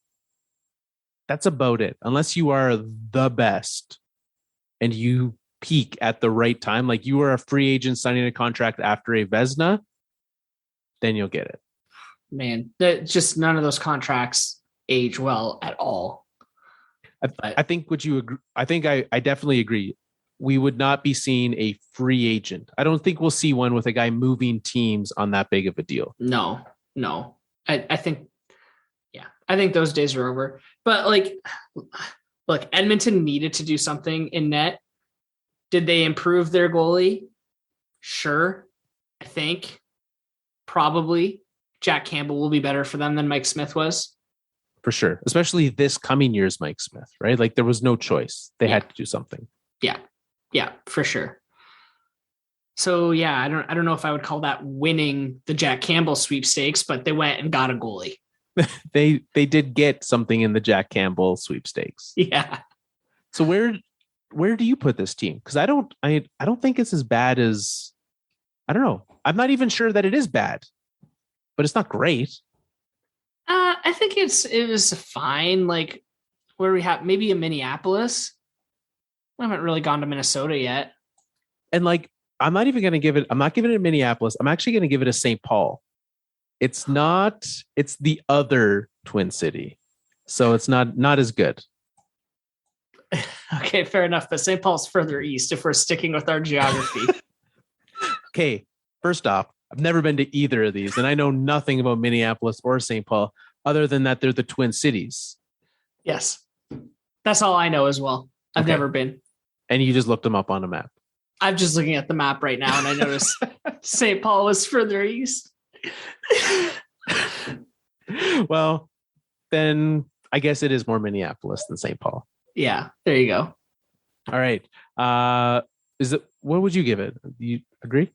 Speaker 2: That's about it. Unless you are the best and you peak at the right time, like you are a free agent signing a contract after a Vezina, then you'll get it. Man,
Speaker 1: just none of those contracts age well at all.
Speaker 2: I think would you agree? I think I definitely agree. We would not be seeing a free agent. I don't think we'll see one with a guy moving teams on that big of a deal.
Speaker 1: No. I think those days are over. But look, Edmonton needed to do something in net. Did they improve their goalie? Sure. I think probably Jack Campbell will be better for them than Mike Smith was.
Speaker 2: For sure. Especially this coming year's Mike Smith, right? Like there was no choice. They had to do something.
Speaker 1: Yeah, for sure. So yeah, I don't know if I would call that winning the Jack Campbell sweepstakes, but they went and got a goalie.
Speaker 2: They did get something in the Jack Campbell sweepstakes.
Speaker 1: Yeah.
Speaker 2: So where do you put this team? Because I don't think it's as bad as, I don't know. I'm not even sure that it is bad, but it's not great.
Speaker 1: I think it was fine. Like where we have maybe a Minneapolis. We haven't really gone to Minnesota yet.
Speaker 2: And like, I'm not giving it a Minneapolis. I'm actually going to give it a St. Paul. It's the other Twin City. So it's not as good.
Speaker 1: Okay, fair enough. But St. Paul's further east if we're sticking with our geography.
Speaker 2: Okay, first off, I've never been to either of these, and I know nothing about Minneapolis or St. Paul other than that they're the Twin Cities.
Speaker 1: Yes. That's all I know as well. I've never been.
Speaker 2: And you just looked them up on a map.
Speaker 1: I'm just looking at the map right now, and I noticed St. Paul was further east.
Speaker 2: Well, then I guess it is more Minneapolis than St. Paul.
Speaker 1: Yeah, there you go.
Speaker 2: All right. What would you give it? You agree?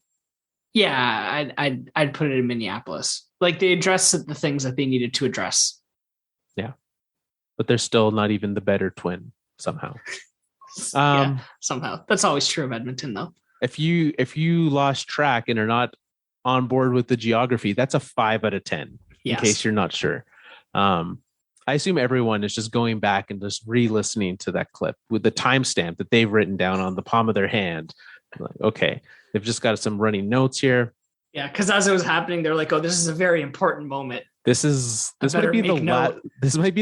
Speaker 1: Yeah, I'd put it in Minneapolis. Like they addressed the things that they needed to address.
Speaker 2: Yeah, but they're still not even the better Twin somehow.
Speaker 1: Somehow. That's always true of Edmonton, though.
Speaker 2: If you lost track and are not on board with the geography, that's a 5 out of 10.
Speaker 1: Yes.
Speaker 2: In case you're not sure. I assume everyone is just going back and just re-listening to that clip with the timestamp that they've written down on the palm of their hand. Like, okay, they've just got some running notes here.
Speaker 1: Yeah, because as it was happening, they're like, "Oh, this is a very important moment."
Speaker 2: This might be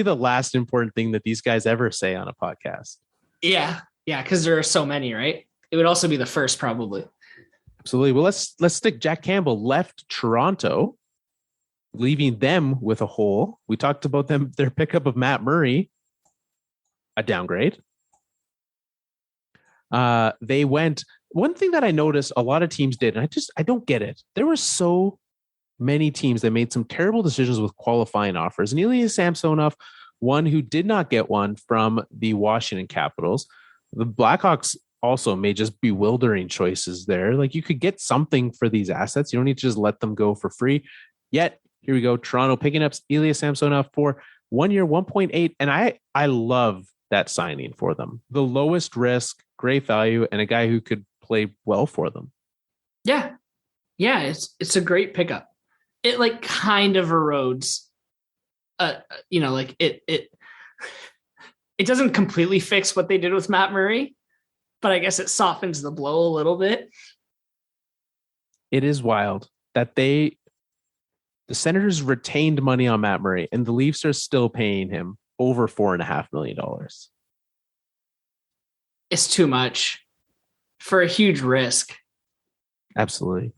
Speaker 2: the last important thing that these guys ever say on a podcast.
Speaker 1: Yeah, because there are so many, right? It would also be the first, probably.
Speaker 2: Absolutely. Well, let's stick. Jack Campbell left Toronto, leaving them with a hole. We talked about their pickup of Matt Murray, a downgrade. They went. One thing that I noticed a lot of teams did, and I don't get it. There were so many teams that made some terrible decisions with qualifying offers. And Ilya Samsonov, one who did not get one from the Washington Capitals. The Blackhawks also made just bewildering choices there. Like, you could get something for these assets. You don't need to just let them go for free. Yet, here we go. Toronto picking up Ilya Samsonov for 1 year, 1.8. And I love that signing for them. The lowest risk, great value, and a guy who could play well for them.
Speaker 1: Yeah. It's a great pickup. It like kind of erodes, like it doesn't completely fix what they did with Matt Murray, but I guess it softens the blow a little bit.
Speaker 2: It is wild that the Senators retained money on Matt Murray and the Leafs are still paying him over $4.5 million.
Speaker 1: It's too much for a huge risk.
Speaker 2: Absolutely.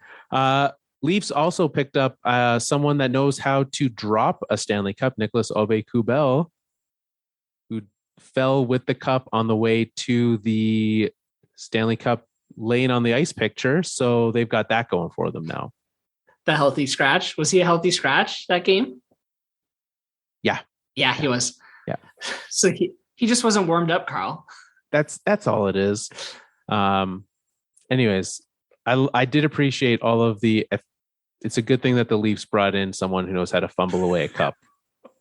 Speaker 2: Leafs also picked up someone that knows how to drop a Stanley Cup, Nicholas Aube-Kubel, who fell with the cup on the way to the Stanley Cup laying on the ice picture. So they've got that going for them now.
Speaker 1: The healthy scratch. Was he a healthy scratch that game?
Speaker 2: Yeah.
Speaker 1: Yeah, he was.
Speaker 2: Yeah.
Speaker 1: So he just wasn't warmed up, Carl.
Speaker 2: That's all it is. Anyways, I did appreciate all of the. It's a good thing that the Leafs brought in someone who knows how to fumble away a cup.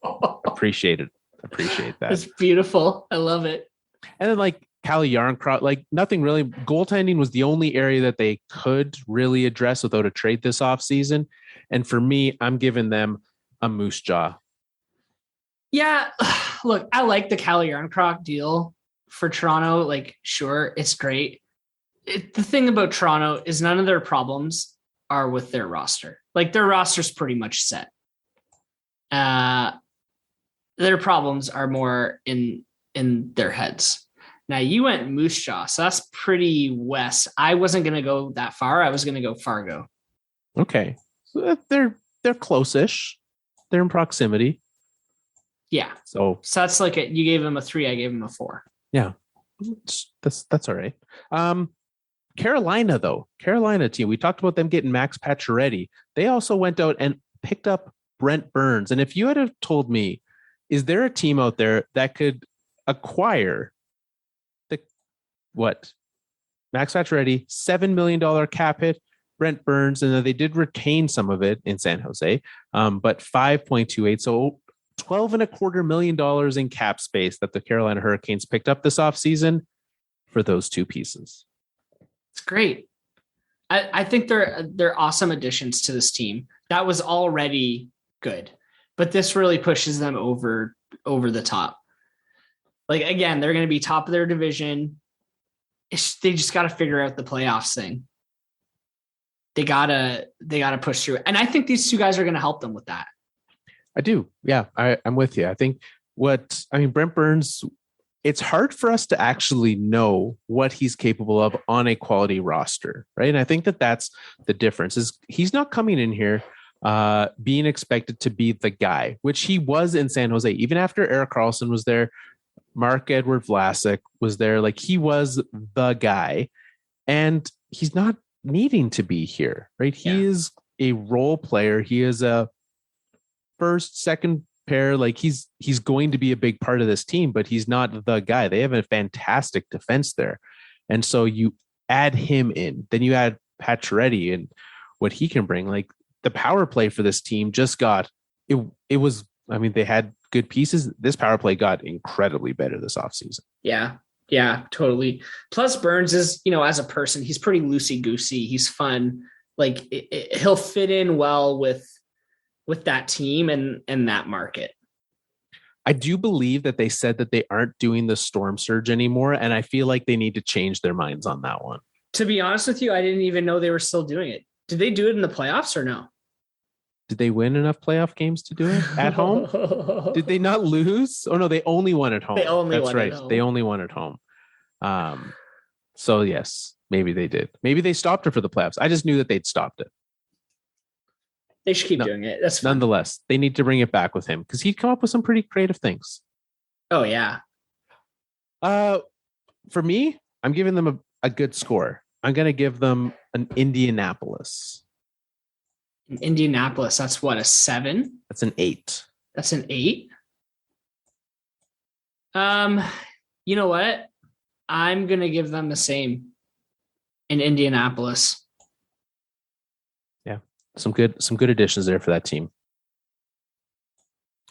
Speaker 2: Appreciate that.
Speaker 1: It's beautiful. I love it.
Speaker 2: And then like Calle Jarnkrok, like nothing really. Goaltending was the only area that they could really address without a trade this offseason. And for me, I'm giving them a moose jaw.
Speaker 1: Yeah, look, I like the Calle Jarnkrok deal for Toronto. Like, sure, it's great. The thing about Toronto is none of their problems are with their roster. Like, their roster's pretty much set. Their problems are more in their heads. Now, you went Moose Jaw, so that's pretty west. I wasn't going to go that far. I was going to go Fargo. Okay.
Speaker 2: So they're close-ish. They're in proximity.
Speaker 1: Yeah.
Speaker 2: So
Speaker 1: that's like you gave him a 3, I gave him a 4.
Speaker 2: Yeah. That's all right. Carolina team. We talked about them getting Max Pacioretty. They also went out and picked up Brent Burns. And if you had have told me, is there a team out there that could acquire Max Pacioretty, $7 million cap hit, Brent Burns, and then they did retain some of it in San Jose, but 5.28. So $12.25 million in cap space that the Carolina Hurricanes picked up this offseason for those two pieces.
Speaker 1: It's great. I think they're awesome additions to this team. That was already good, but this really pushes them over the top. Like, again, they're going to be top of their division. They just got to figure out the playoffs thing. They gotta push through it. And I think these two guys are going to help them with that.
Speaker 2: I do. Yeah, I'm with you. I think Brent Burns, it's hard for us to actually know what he's capable of on a quality roster, right? And I think that's the difference is he's not coming in here being expected to be the guy, which he was in San Jose. Even after Erik Karlsson was there, Marc-Edouard Vlasic was there. Like, he was the guy, and he's not needing to be here, right? Yeah. He is a role player. He is a first, second pair. Like, he's going to be a big part of this team, but he's not the guy. They have a fantastic defense there. And so you add him in, then you add Pacioretty and what he can bring. Like, the power play for this team just got it was, they had good pieces. This power play got incredibly better this offseason.
Speaker 1: Yeah, totally. Plus Burns is, as a person, he's pretty loosey-goosey. He's fun. Like, he'll fit in well with that team and that market.
Speaker 2: I do believe that they said that they aren't doing the storm surge anymore, and I feel like they need to change their minds on that one.
Speaker 1: To be honest with you, I didn't even know they were still doing it. Did they do it in the playoffs or no?
Speaker 2: Did they win enough playoff games to do it at home? Did they not lose? Oh no, they only won at home.
Speaker 1: They only
Speaker 2: That's
Speaker 1: won
Speaker 2: right.
Speaker 1: at home.
Speaker 2: They only won at home. So yes, maybe they did. Maybe they stopped it for the playoffs. I just knew that they'd stopped it.
Speaker 1: They should keep doing it. That's fun.
Speaker 2: Nonetheless, they need to bring it back with him because he'd come up with some pretty creative things.
Speaker 1: Oh yeah.
Speaker 2: For me, I'm giving them a good score. I'm going to give them an Indianapolis.
Speaker 1: Indianapolis, that's what, a 7?
Speaker 2: That's an 8.
Speaker 1: That's an 8. You know what? I'm gonna give them the same in Indianapolis.
Speaker 2: Yeah, some good additions there for that team.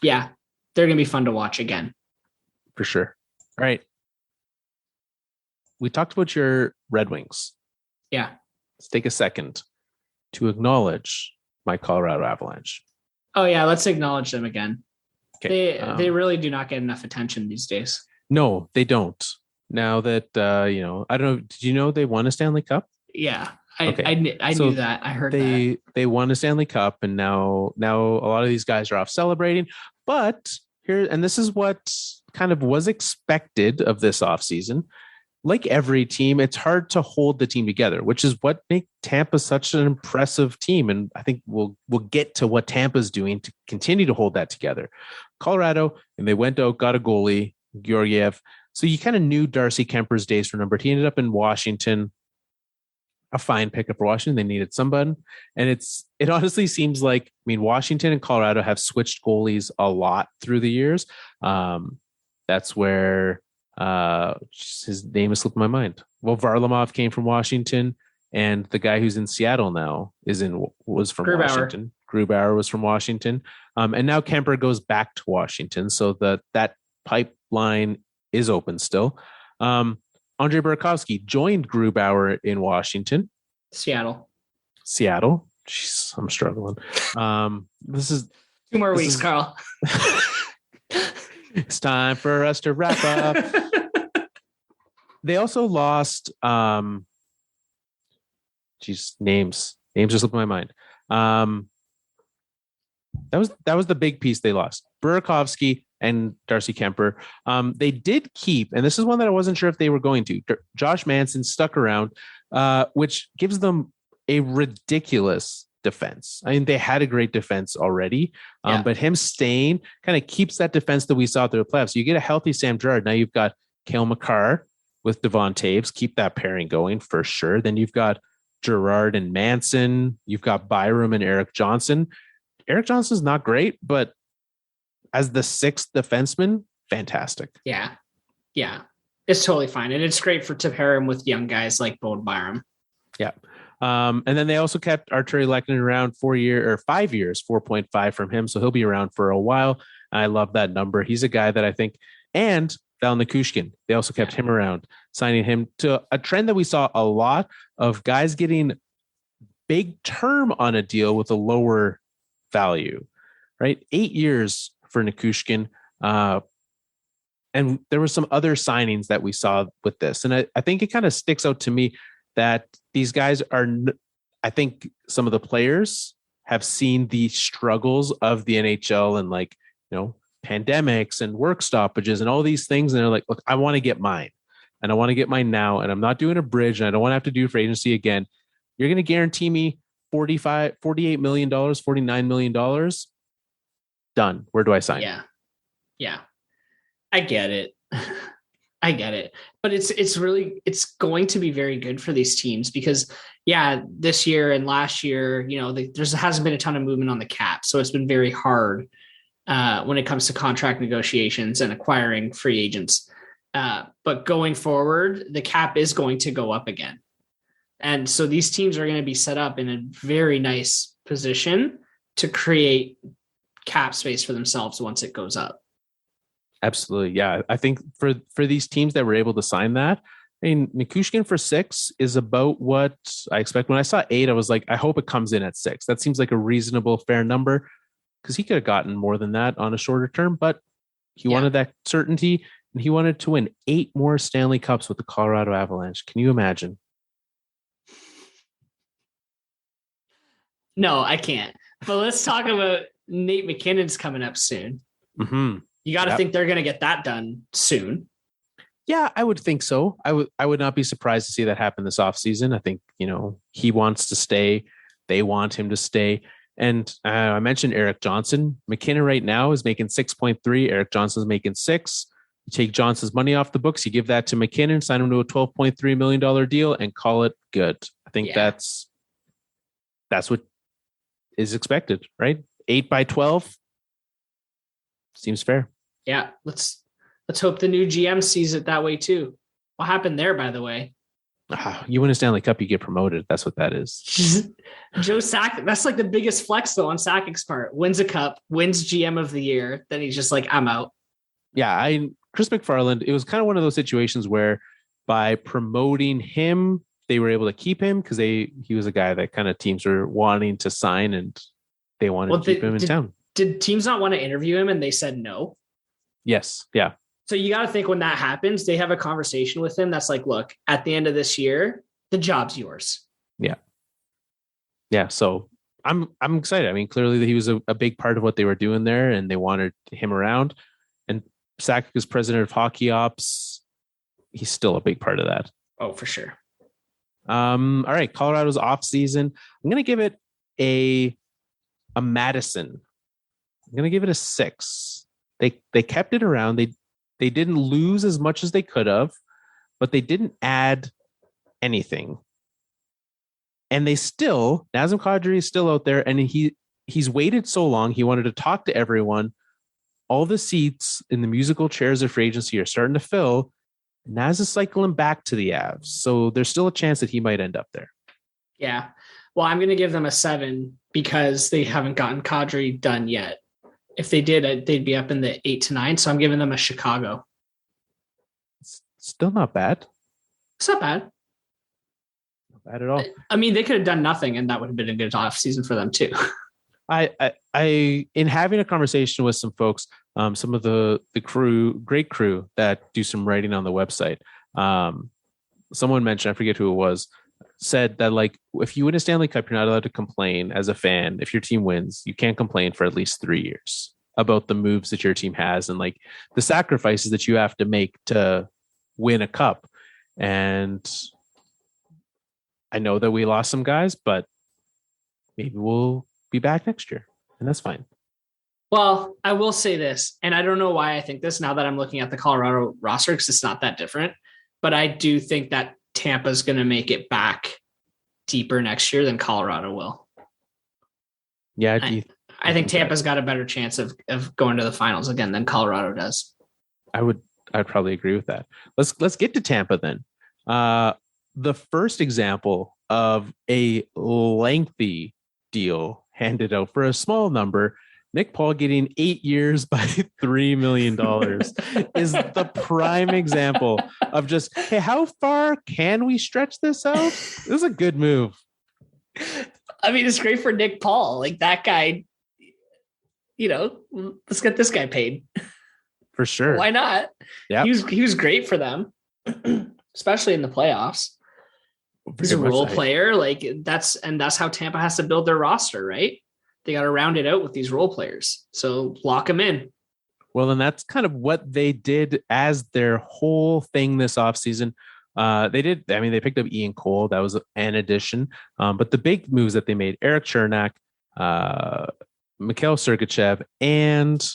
Speaker 1: Yeah, they're gonna be fun to watch again.
Speaker 2: For sure. All right. We talked about your Red Wings.
Speaker 1: Yeah.
Speaker 2: Let's take a second to acknowledge my Colorado Avalanche.
Speaker 1: Oh yeah, let's acknowledge them again.
Speaker 2: Okay.
Speaker 1: They really do not get enough attention these days.
Speaker 2: No, they don't. Now that I don't know, did you know they won a Stanley Cup?
Speaker 1: Yeah. I knew that. I heard
Speaker 2: that. They won a Stanley Cup, and now a lot of these guys are off celebrating. But here, and this is what kind of was expected of this offseason. Like every team, it's hard to hold the team together, which is what makes Tampa such an impressive team. And I think we'll get to what Tampa's doing to continue to hold that together. Colorado, and they went out, got a goalie, Georgiev. So you kind of knew Darcy Kemper's days were numbered. He ended up in Washington, a fine pickup for Washington. They needed somebody. And it honestly seems like, Washington and Colorado have switched goalies a lot through the years. That's where his name is slipping my mind. Well, Varlamov came from Washington, and the guy who's in Seattle now was from Washington. Grubauer was from Washington. And now Kemper goes back to Washington. So that pipeline is open still. Andre Burakovsky joined Grubauer in Washington.
Speaker 1: Seattle.
Speaker 2: Jeez, I'm struggling. This is
Speaker 1: 2 more weeks, Carl.
Speaker 2: It's time for us to wrap up. They also lost. Names are slipping my mind. That was the big piece they lost. Burakovsky and Darcy Kemper. They did keep, and this is one that I wasn't sure if they were going to. Josh Manson stuck around, which gives them a ridiculous defense. They had a great defense already, but him staying kind of keeps that defense that we saw through the playoffs. So you get a healthy Sam Girard. Now you've got Cale Makar with Devon Taves. Keep that pairing going for sure. Then you've got Girard and Manson. You've got Byram and Eric Johnson. Eric Johnson's not great, but as the 6th defenseman, fantastic.
Speaker 1: Yeah. It's totally fine. And it's great to pair him with young guys like Bode Byram. Yeah.
Speaker 2: And then they also kept Artturi Lehkonen around 5 years, 4.5 from him. So he'll be around for a while. I love that number. He's a guy that I think, and Val Nichushkin, they also kept him around, signing him to a trend that we saw a lot of guys getting big term on a deal with a lower value, right? 8 years for Nichushkin. And there were some other signings that we saw with this. And I think it kind of sticks out to me that these guys I think some of the players have seen the struggles of the NHL and pandemics and work stoppages and all these things. And they're like, look, I want to get mine, and I want to get mine now. And I'm not doing a bridge, and I don't want to have to do free agency again. You're going to guarantee me $48 million, $49 million. Done. Where do I sign?
Speaker 1: Yeah. I get it. But it's going to be very good for these teams because this year and last year, there hasn't been a ton of movement on the cap. So it's been very hard when it comes to contract negotiations and acquiring free agents. But going forward, the cap is going to go up again. And so these teams are going to be set up in a very nice position to create cap space for themselves once it goes up.
Speaker 2: Absolutely. Yeah. I think for these teams that were able to sign that, Nichushkin for 6 is about what I expect. When I saw 8, I was like, I hope it comes in at 6. That seems like a reasonable, fair number because he could have gotten more than that on a shorter term, but he wanted that certainty and he wanted to win 8 more Stanley Cups with the Colorado Avalanche. Can you imagine?
Speaker 1: No, I can't. But let's talk about Nate McKinnon's coming up soon.
Speaker 2: Mm-hmm.
Speaker 1: You got to think they're going to get that done soon.
Speaker 2: Yeah, I would think so. I would not be surprised to see that happen this offseason. I think, he wants to stay. They want him to stay. And I mentioned Erik Johnson. McKinnon right now is making 6.3. Erik Johnson's making 6. You take Johnson's money off the books, you give that to McKinnon, sign him to a $12.3 million deal, and call it good. I think that's what is expected, right? 8 by 12 seems fair.
Speaker 1: Yeah, let's hope the new GM sees it that way too. What happened there, by the way?
Speaker 2: You win a Stanley Cup, you get promoted. That's what that is.
Speaker 1: Joe Sakic, that's like the biggest flex though on Sakic's part. Wins a cup, wins GM of the year, then he's just like, I'm out.
Speaker 2: Yeah, Chris McFarland, it was kind of one of those situations where by promoting him, they were able to keep him because he was a guy that kind of teams were wanting to sign and they wanted to keep him in town.
Speaker 1: Did teams not want to interview him and they said no?
Speaker 2: Yes. Yeah.
Speaker 1: So you got to think when that happens, they have a conversation with him that's like, look, at the end of this year, the job's yours.
Speaker 2: Yeah. Yeah. So I'm excited. I mean, clearly he was a big part of what they were doing there and they wanted him around. And Sakic is president of hockey ops. He's still a big part of that.
Speaker 1: Oh, for sure.
Speaker 2: All right. Colorado's off season. I'm going to give it a Madison. I'm going to give it a 6. They kept it around. They didn't lose as much as they could have, but they didn't add anything. And they still, Nazem Kadri is still out there, and he's waited so long. He wanted to talk to everyone. All the seats in the musical chairs of free agency are starting to fill. Naz is cycling back to the Avs, so there's still a chance that he might end up there.
Speaker 1: Yeah. Well, I'm going to give them a 7 because they haven't gotten Kadri done yet. If they did, they'd be up in the 8 to 9. So I'm giving them a Chicago.
Speaker 2: It's still not bad.
Speaker 1: It's not bad.
Speaker 2: Not bad at all.
Speaker 1: I mean, they could have done nothing, and that would have been a good off season for them too.
Speaker 2: I in having a conversation with some folks, some of the great crew that do some writing on the website. Someone mentioned, I forget who it was, said that like if you win a Stanley Cup, you're not allowed to complain as a fan. If your team wins, you can't complain for at least 3 years about the moves that your team has and like the sacrifices that you have to make to win a cup. And I know that we lost some guys, but maybe we'll be back next year, and that's fine.
Speaker 1: Well, I will say this, and I don't know why I think this now that I'm looking at the Colorado roster because it's not that different, but I do think that Tampa's going to make it back deeper next year than Colorado will.
Speaker 2: Yeah,
Speaker 1: I think Tampa's got a better chance of going to the finals again than Colorado does.
Speaker 2: I'd probably agree with that. Let's get to Tampa then. The first example of a lengthy deal handed out for a small number, Nick Paul getting 8 years by $3 million is the prime example of just, hey, how far can we stretch this out? This is a good move.
Speaker 1: I mean, it's great for Nick Paul. Like that guy, let's get this guy paid.
Speaker 2: For sure.
Speaker 1: Why not?
Speaker 2: Yeah.
Speaker 1: He was great for them, especially in the playoffs. He's a role player. Like that's how Tampa has to build their roster, right? They got to round it out with these role players. So lock them in.
Speaker 2: Well, and that's kind of what they did as their whole thing this offseason. They picked up Ian Cole. That was an addition. But the big moves that they made, Erik Chernak, Mikhail Sergachev, and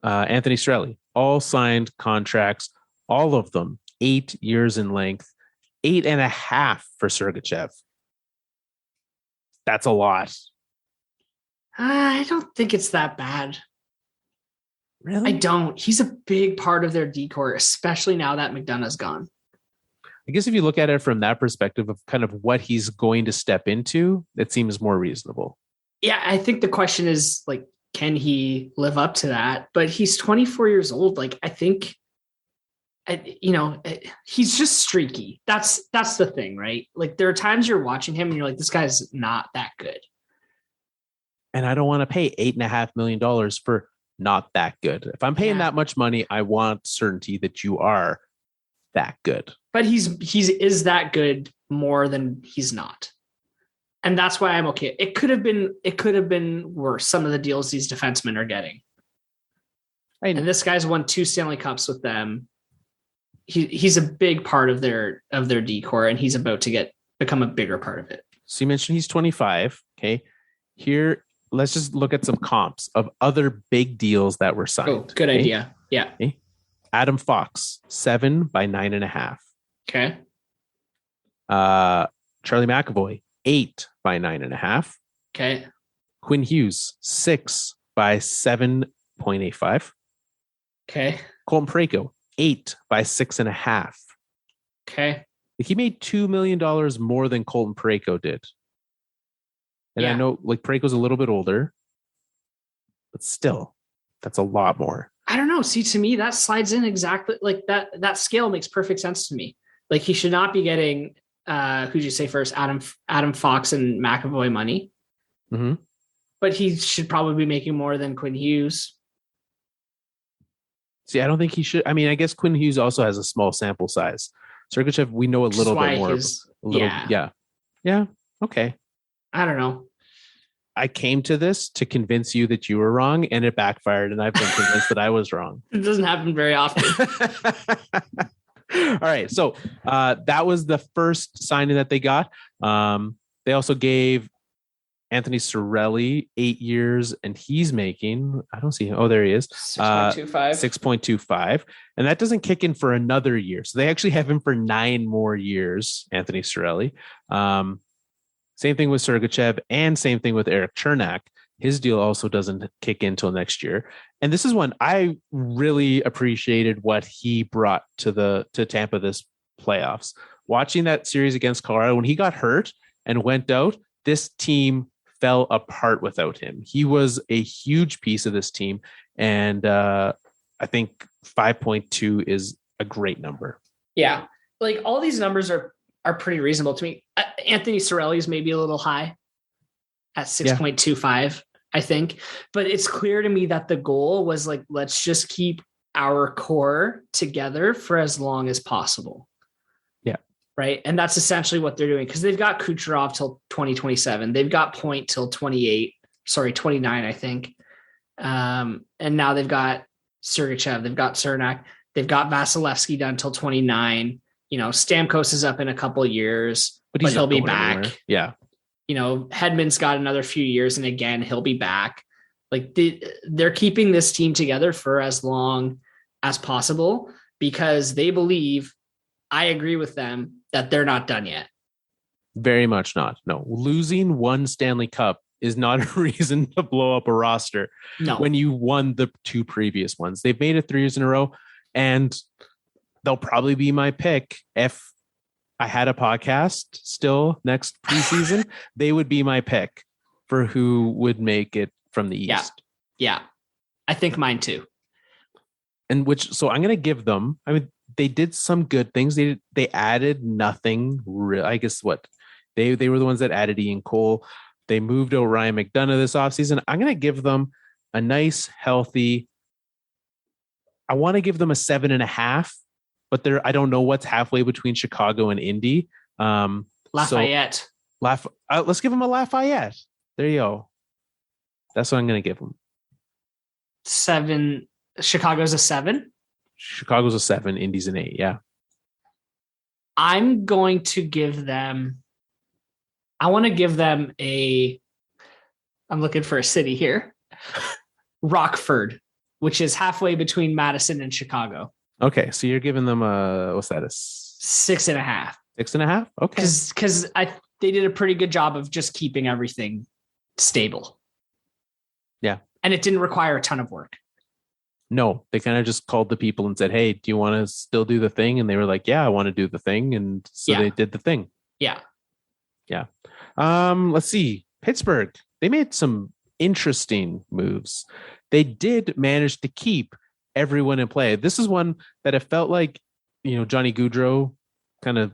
Speaker 2: Anthony Strelly, all signed contracts, all of them 8 years in length, 8.5 for Sergachev. That's a lot.
Speaker 1: I don't think it's that bad.
Speaker 2: Really?
Speaker 1: I don't. He's a big part of their decor, especially now that McDonough's gone.
Speaker 2: I guess if you look at it from that perspective of kind of what he's going to step into, it seems more reasonable.
Speaker 1: Yeah, I think the question is like, can he live up to that? But he's 24 years old. Like, I think, he's just streaky. That's the thing, right? Like there are times you're watching him and you're like, this guy's not that good. And
Speaker 2: I don't want to pay $8.5 million for not that good. If I'm paying that much money, I want certainty that you are that good.
Speaker 1: But he's is that good more than he's not. And that's why I'm okay. It could have been worse. Some of the deals these defensemen are getting. And this guy's won 2 Stanley Cups with them. He's a big part of their decor, and he's about to become a bigger part of it.
Speaker 2: So you mentioned he's 25. Okay. Here, let's just look at some comps of other big deals that were signed.
Speaker 1: Oh, good idea. Yeah.
Speaker 2: Okay. Adam Fox, 7 by 9.5.
Speaker 1: Okay.
Speaker 2: Charlie McAvoy, 8 by 9.5.
Speaker 1: Okay.
Speaker 2: Quinn Hughes, 6 by 7.85.
Speaker 1: Okay.
Speaker 2: Colton Parayko, 8 by 6.5.
Speaker 1: Okay.
Speaker 2: He made $2 million more than Colton Parayko did. And I know like Parayko's a little bit older, but still, that's a lot more.
Speaker 1: I don't know. See, to me, that slides in exactly like that scale makes perfect sense to me. Like he should not be getting, who'd you say first? Adam Fox and McAvoy money.
Speaker 2: Mm-hmm.
Speaker 1: But he should probably be making more than Quinn Hughes.
Speaker 2: See, I don't think he should. I mean, I guess Quinn Hughes also has a small sample size. Sergachev, we know a little bit more. Yeah. Okay.
Speaker 1: I don't know.
Speaker 2: I came to this to convince you that you were wrong, and it backfired, and I've been convinced that I was wrong.
Speaker 1: It doesn't happen very often.
Speaker 2: All right. So that was the first signing that they got. They also gave Anthony Cirelli 8 years, and he's making, I don't see him. Oh, there he is. 6.25. And that doesn't kick in for another year. So they actually have him for 9 more years, Anthony Cirelli. Same thing with Sergachev, and same thing with Eric Chernak. His deal also doesn't kick in until next year. And this is one I really appreciated what he brought to Tampa this playoffs. Watching that series against Colorado, when he got hurt and went out, this team fell apart without him. He was a huge piece of this team. And I think 5.2 is a great number.
Speaker 1: Yeah. Like all these numbers are pretty reasonable to me. Anthony Cirelli's maybe a little high at 6.25, I think. But it's clear to me that the goal was like, let's just keep our core together for as long as possible. Right. And that's essentially what they're doing, because they've got Kucherov till 2027. They've got Point till 29, I think. And now they've got Sergachev, they've got Cernak, they've got Vasilevsky done till 29. Stamkos is up in a couple of years, but he'll be back.
Speaker 2: Anywhere. Yeah.
Speaker 1: Hedman's got another few years, and again, he'll be back. Like they're keeping this team together for as long as possible because they believe, I agree with them, that they're not done yet.
Speaker 2: Very much not. No, losing one Stanley Cup is not a reason to blow up a roster.
Speaker 1: No.
Speaker 2: When you won the 2 previous ones, they've made it 3 years in a row, and they'll probably be my pick. If I had a podcast still next preseason, they would be my pick for who would make it from the East.
Speaker 1: Yeah. I think mine too.
Speaker 2: So I'm going to give them, they did some good things. They added nothing real. I guess they were the ones that added Ian Cole. They moved out Ryan McDonough this offseason. I'm going to give them a nice, healthy, I want to give them a 7.5, but I don't know what's halfway between Chicago and Indy.
Speaker 1: Lafayette.
Speaker 2: Let's give them a Lafayette. There you go. That's what I'm going to give them.
Speaker 1: 7. Chicago's a 7.
Speaker 2: Chicago's a 7, Indy's an 8. Yeah.
Speaker 1: I'm going to give them, I'm looking for a city here. Rockford, which is halfway between Madison and Chicago.
Speaker 2: Okay. So you're giving them what's that?
Speaker 1: 6.5.
Speaker 2: 6.5. Okay.
Speaker 1: Because they did a pretty good job of just keeping everything stable.
Speaker 2: Yeah.
Speaker 1: And it didn't require a ton of work.
Speaker 2: No, they kind of just called the people and said, hey, do you want to still do the thing? And they were like, yeah, I want to do the thing. And so they did the thing.
Speaker 1: Yeah.
Speaker 2: Yeah. Let's see. Pittsburgh, they made some interesting moves. They did manage to keep everyone in play. This is one that it felt like, Johnny Gaudreau kind of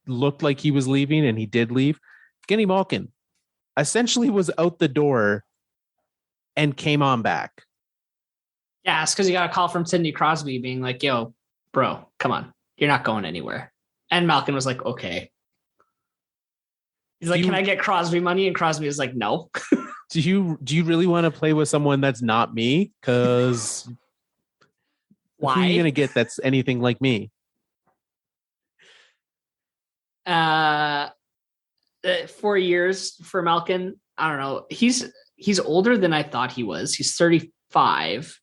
Speaker 2: looked like he was leaving, and he did leave. Evgeny Malkin essentially was out the door and came on back.
Speaker 1: Yeah, it's because you got a call from Sidney Crosby being like, yo, bro, come on. You're not going anywhere. And Malkin was like, okay. He's like, can I get Crosby money? And Crosby is like, no.
Speaker 2: Do you really want to play with someone that's not me? Because
Speaker 1: why?
Speaker 2: Who are you going to get that's anything like me?
Speaker 1: 4 years for Malkin. I don't know. He's older than I thought he was. He's 35.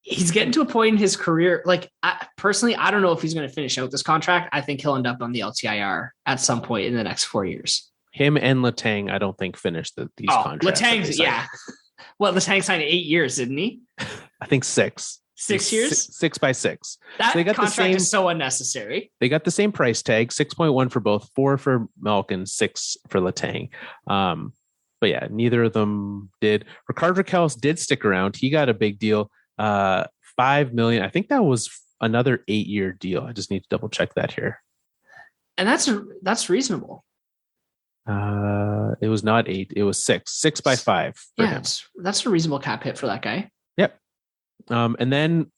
Speaker 1: He's getting to a point in his career. Like, personally, I don't know if he's going to finish out this contract. I think he'll end up on the LTIR at some point in the next 4 years.
Speaker 2: Him and Letang, I don't think finished these contracts.
Speaker 1: Letang's, yeah. Well, Letang signed 8 years, didn't he?
Speaker 2: I think 6.
Speaker 1: 6 years?
Speaker 2: 6 by 6.
Speaker 1: That so contract is so unnecessary.
Speaker 2: They got the same price tag, 6.1 for both, 4 for Malkin, 6 for Letang. But yeah, neither of them did. Rickard Rakell did stick around. He got a big deal. $5 million. I think that was another 8-year deal. I just need to double check that here.
Speaker 1: And that's reasonable.
Speaker 2: It was not 8. It was 6 by 5.
Speaker 1: Yeah, that's a reasonable cap hit for that guy.
Speaker 2: Yep. And then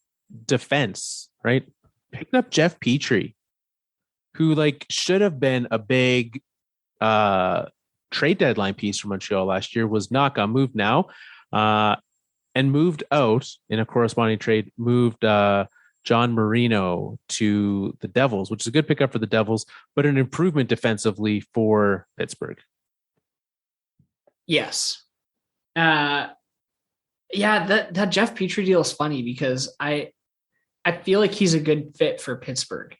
Speaker 2: defense, right? Picked up Jeff Petrie, who should have been a big trade deadline piece for Montreal last year, was not got moved now, and moved out in a corresponding trade, moved John Marino to the Devils, which is a good pickup for the Devils, but an improvement defensively for Pittsburgh.
Speaker 1: Yes. Yeah, that Jeff Petrie deal is funny because I feel like he's a good fit for Pittsburgh.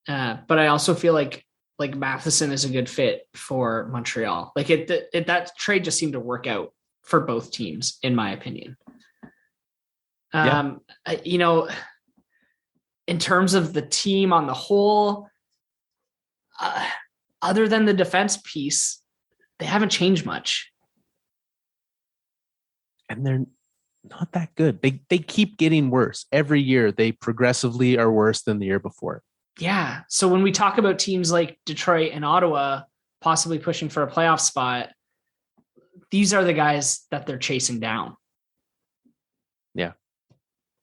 Speaker 1: But I also feel like Matheson is a good fit for Montreal. That trade just seemed to work out for both teams, in my opinion. In terms of the team on the whole, other than the defense piece, they haven't changed much.
Speaker 2: And they're not that good. They keep getting worse. Every year, they progressively are worse than the year before.
Speaker 1: Yeah. So when we talk about teams like Detroit and Ottawa possibly pushing for a playoff spot, these are the guys that they're chasing down.
Speaker 2: Yeah.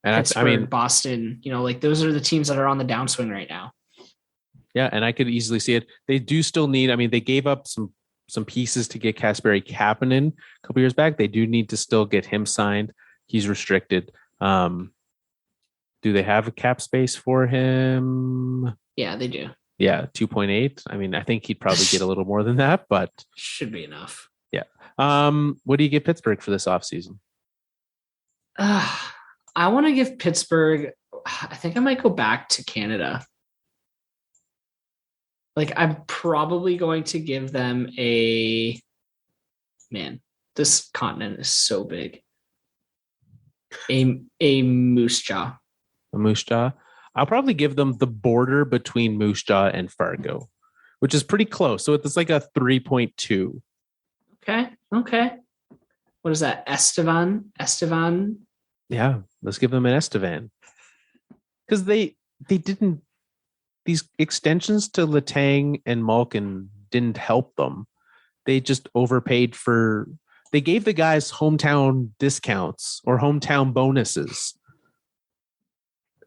Speaker 2: And
Speaker 1: Pittsburgh, Boston, those are the teams that are on the downswing right now.
Speaker 2: Yeah. And I could easily see it. They do still need, they gave up some pieces to get Kasperi Kapanen a couple years back. They do need to still get him signed. He's restricted. Do they have a cap space for him?
Speaker 1: Yeah, they do.
Speaker 2: Yeah, 2.8. I think he'd probably get a little more than that, but
Speaker 1: should be enough.
Speaker 2: Yeah. What do you give Pittsburgh for this offseason?
Speaker 1: I want to give Pittsburgh, I think I might go back to Canada. I'm probably going to give them this continent is so big. A Moose Jaw.
Speaker 2: A Moose Jaw. I'll probably give them the border between Moose Jaw and Fargo, which is pretty close. So it's like a 3.2.
Speaker 1: Okay. What is that? Estevan?
Speaker 2: Yeah, let's give them an Estevan. Because they didn't, these extensions to Letang and Malkin didn't help them. They just overpaid they gave the guys hometown discounts or hometown bonuses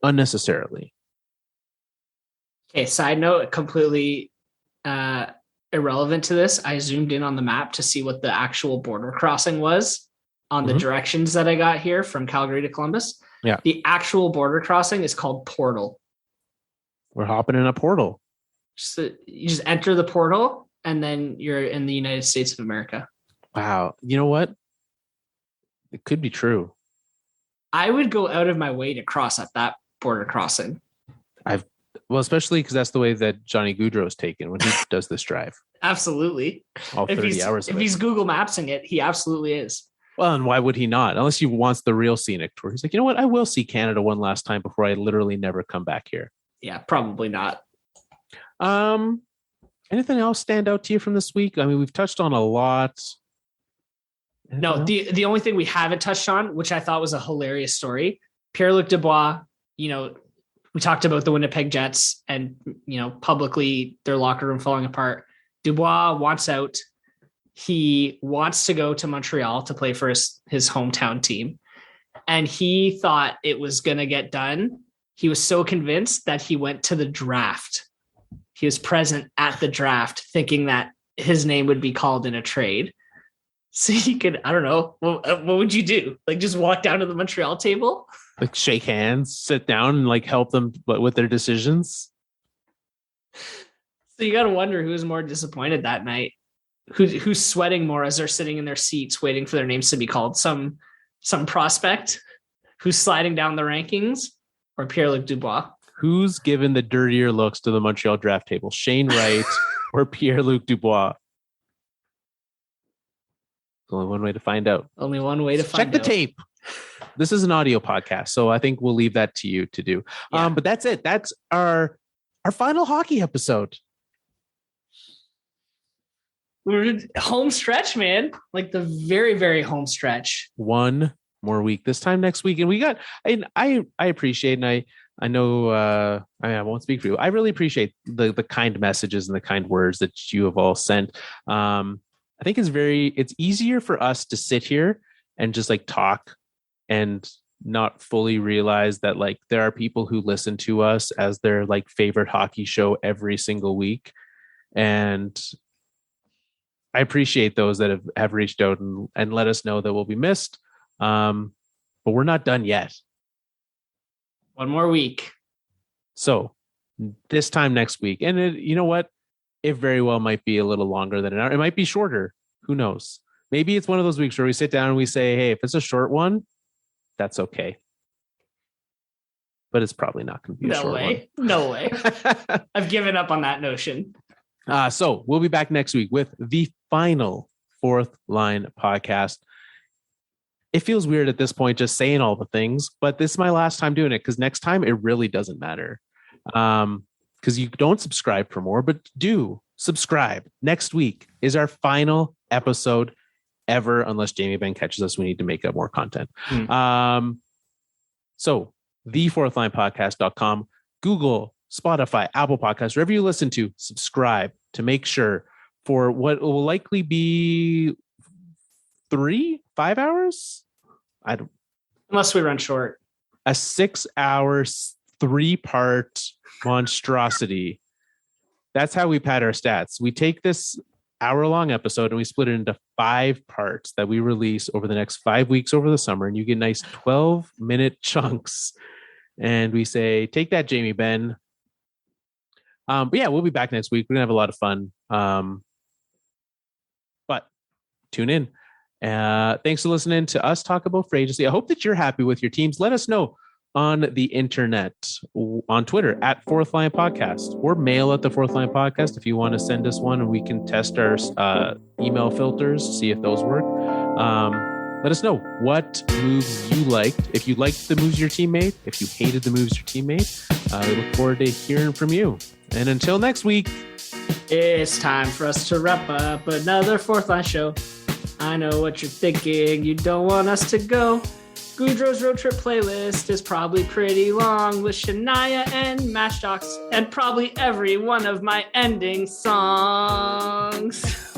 Speaker 2: unnecessarily.
Speaker 1: Okay, side note, completely irrelevant to this. I zoomed in on the map to see what the actual border crossing was on the directions that I got here from Calgary to Columbus.
Speaker 2: Yeah.
Speaker 1: The actual border crossing is called Portal.
Speaker 2: We're hopping in a portal.
Speaker 1: You just enter the portal and then you're in the United States of America.
Speaker 2: Wow. You know what? It could be true.
Speaker 1: I would go out of my way to cross at that border crossing.
Speaker 2: Especially because that's the way that Johnny Gaudreau is taken when he does this drive.
Speaker 1: Absolutely.
Speaker 2: All 30 hours of it.
Speaker 1: If he's Google Mapsing it, he absolutely is.
Speaker 2: Well, and why would he not? Unless he wants the real scenic tour. He's like, you know what? I will see Canada one last time before I literally never come back here.
Speaker 1: Yeah, probably not.
Speaker 2: Anything else stand out to you from this week? We've touched on a lot.
Speaker 1: No, the only thing we haven't touched on, which I thought was a hilarious story, Pierre-Luc Dubois, we talked about the Winnipeg Jets and, publicly their locker room falling apart. Dubois wants out. He wants to go to Montreal to play for his hometown team. And he thought it was going to get done. He was so convinced that he went to the draft. he was present at the draft, thinking that his name would be called in a trade. So you could, I don't know, what would you do? Like just walk down to the Montreal table?
Speaker 2: Like shake hands, sit down and like help them with their decisions.
Speaker 1: So you got to wonder who's more disappointed that night. Who's sweating more as they're sitting in their seats waiting for their names to be called? Some prospect who's sliding down the rankings, or Pierre-Luc Dubois?
Speaker 2: Who's given the dirtier looks to the Montreal draft table? Shane Wright or Pierre-Luc Dubois? There's only one way to find out.
Speaker 1: Only one way to find out.
Speaker 2: Check the tape. This is an audio podcast, so I think we'll leave that to you to do. Yeah. But that's it. That's our final hockey episode.
Speaker 1: We're home stretch, man. Like the very, very home stretch.
Speaker 2: One more week. This time next week, and we got. And I appreciate, and I know. I won't speak for you. I really appreciate the kind messages and the kind words that you have all sent. I think it's easier for us to sit here and just like talk and not fully realize that like there are people who listen to us as their like favorite hockey show every single week. And I appreciate those that have reached out and let us know that we'll be missed. But we're not done yet.
Speaker 1: One more week.
Speaker 2: So this time next week, and you know what? It very well might be a little longer than an hour. It might be shorter. Who knows? Maybe it's one of those weeks where we sit down and we say, hey, if it's a short one, that's okay. But it's probably not going to be a short one.
Speaker 1: No way. I've given up on that notion.
Speaker 2: So we'll be back next week with the final Fourth Line podcast. It feels weird at this point just saying all the things, but this is my last time doing it because next time it really doesn't matter. Because you don't subscribe for more, but do subscribe. Next week is our final episode ever, unless Jamie Benn catches us. We need to make up more content. So thefourthlinepodcast.com, Google, Spotify, Apple Podcasts, wherever you listen to, subscribe to make sure for what will likely be 3-5 hours.
Speaker 1: Unless we run short.
Speaker 2: A 6 hours, 3-part monstrosity. That's how we pad our stats. We take this hour-long episode and we split it into 5 parts that we release over the next 5 weeks over the summer, and you get nice 12-minute chunks. And we say, take that, Jamie Benn. But yeah, we'll be back next week. We're gonna have a lot of fun. But tune in. Thanks for listening to us talk about free agency. I hope that you're happy with your teams. Let us know on the internet, on Twitter at Fourth Line Podcast, or mail at the Fourth Line Podcast if you want to send us one, and we can test our email filters, see if those work. Let us know what moves you liked. If you liked the moves your team made, if you hated the moves your team made, we look forward to hearing from you. And until next week,
Speaker 1: it's time for us to wrap up another Fourth Line show. I know what you're thinking. You don't want us to go. Gaudreau's road trip playlist is probably pretty long with Shania and Matchbox and probably every one of my ending songs.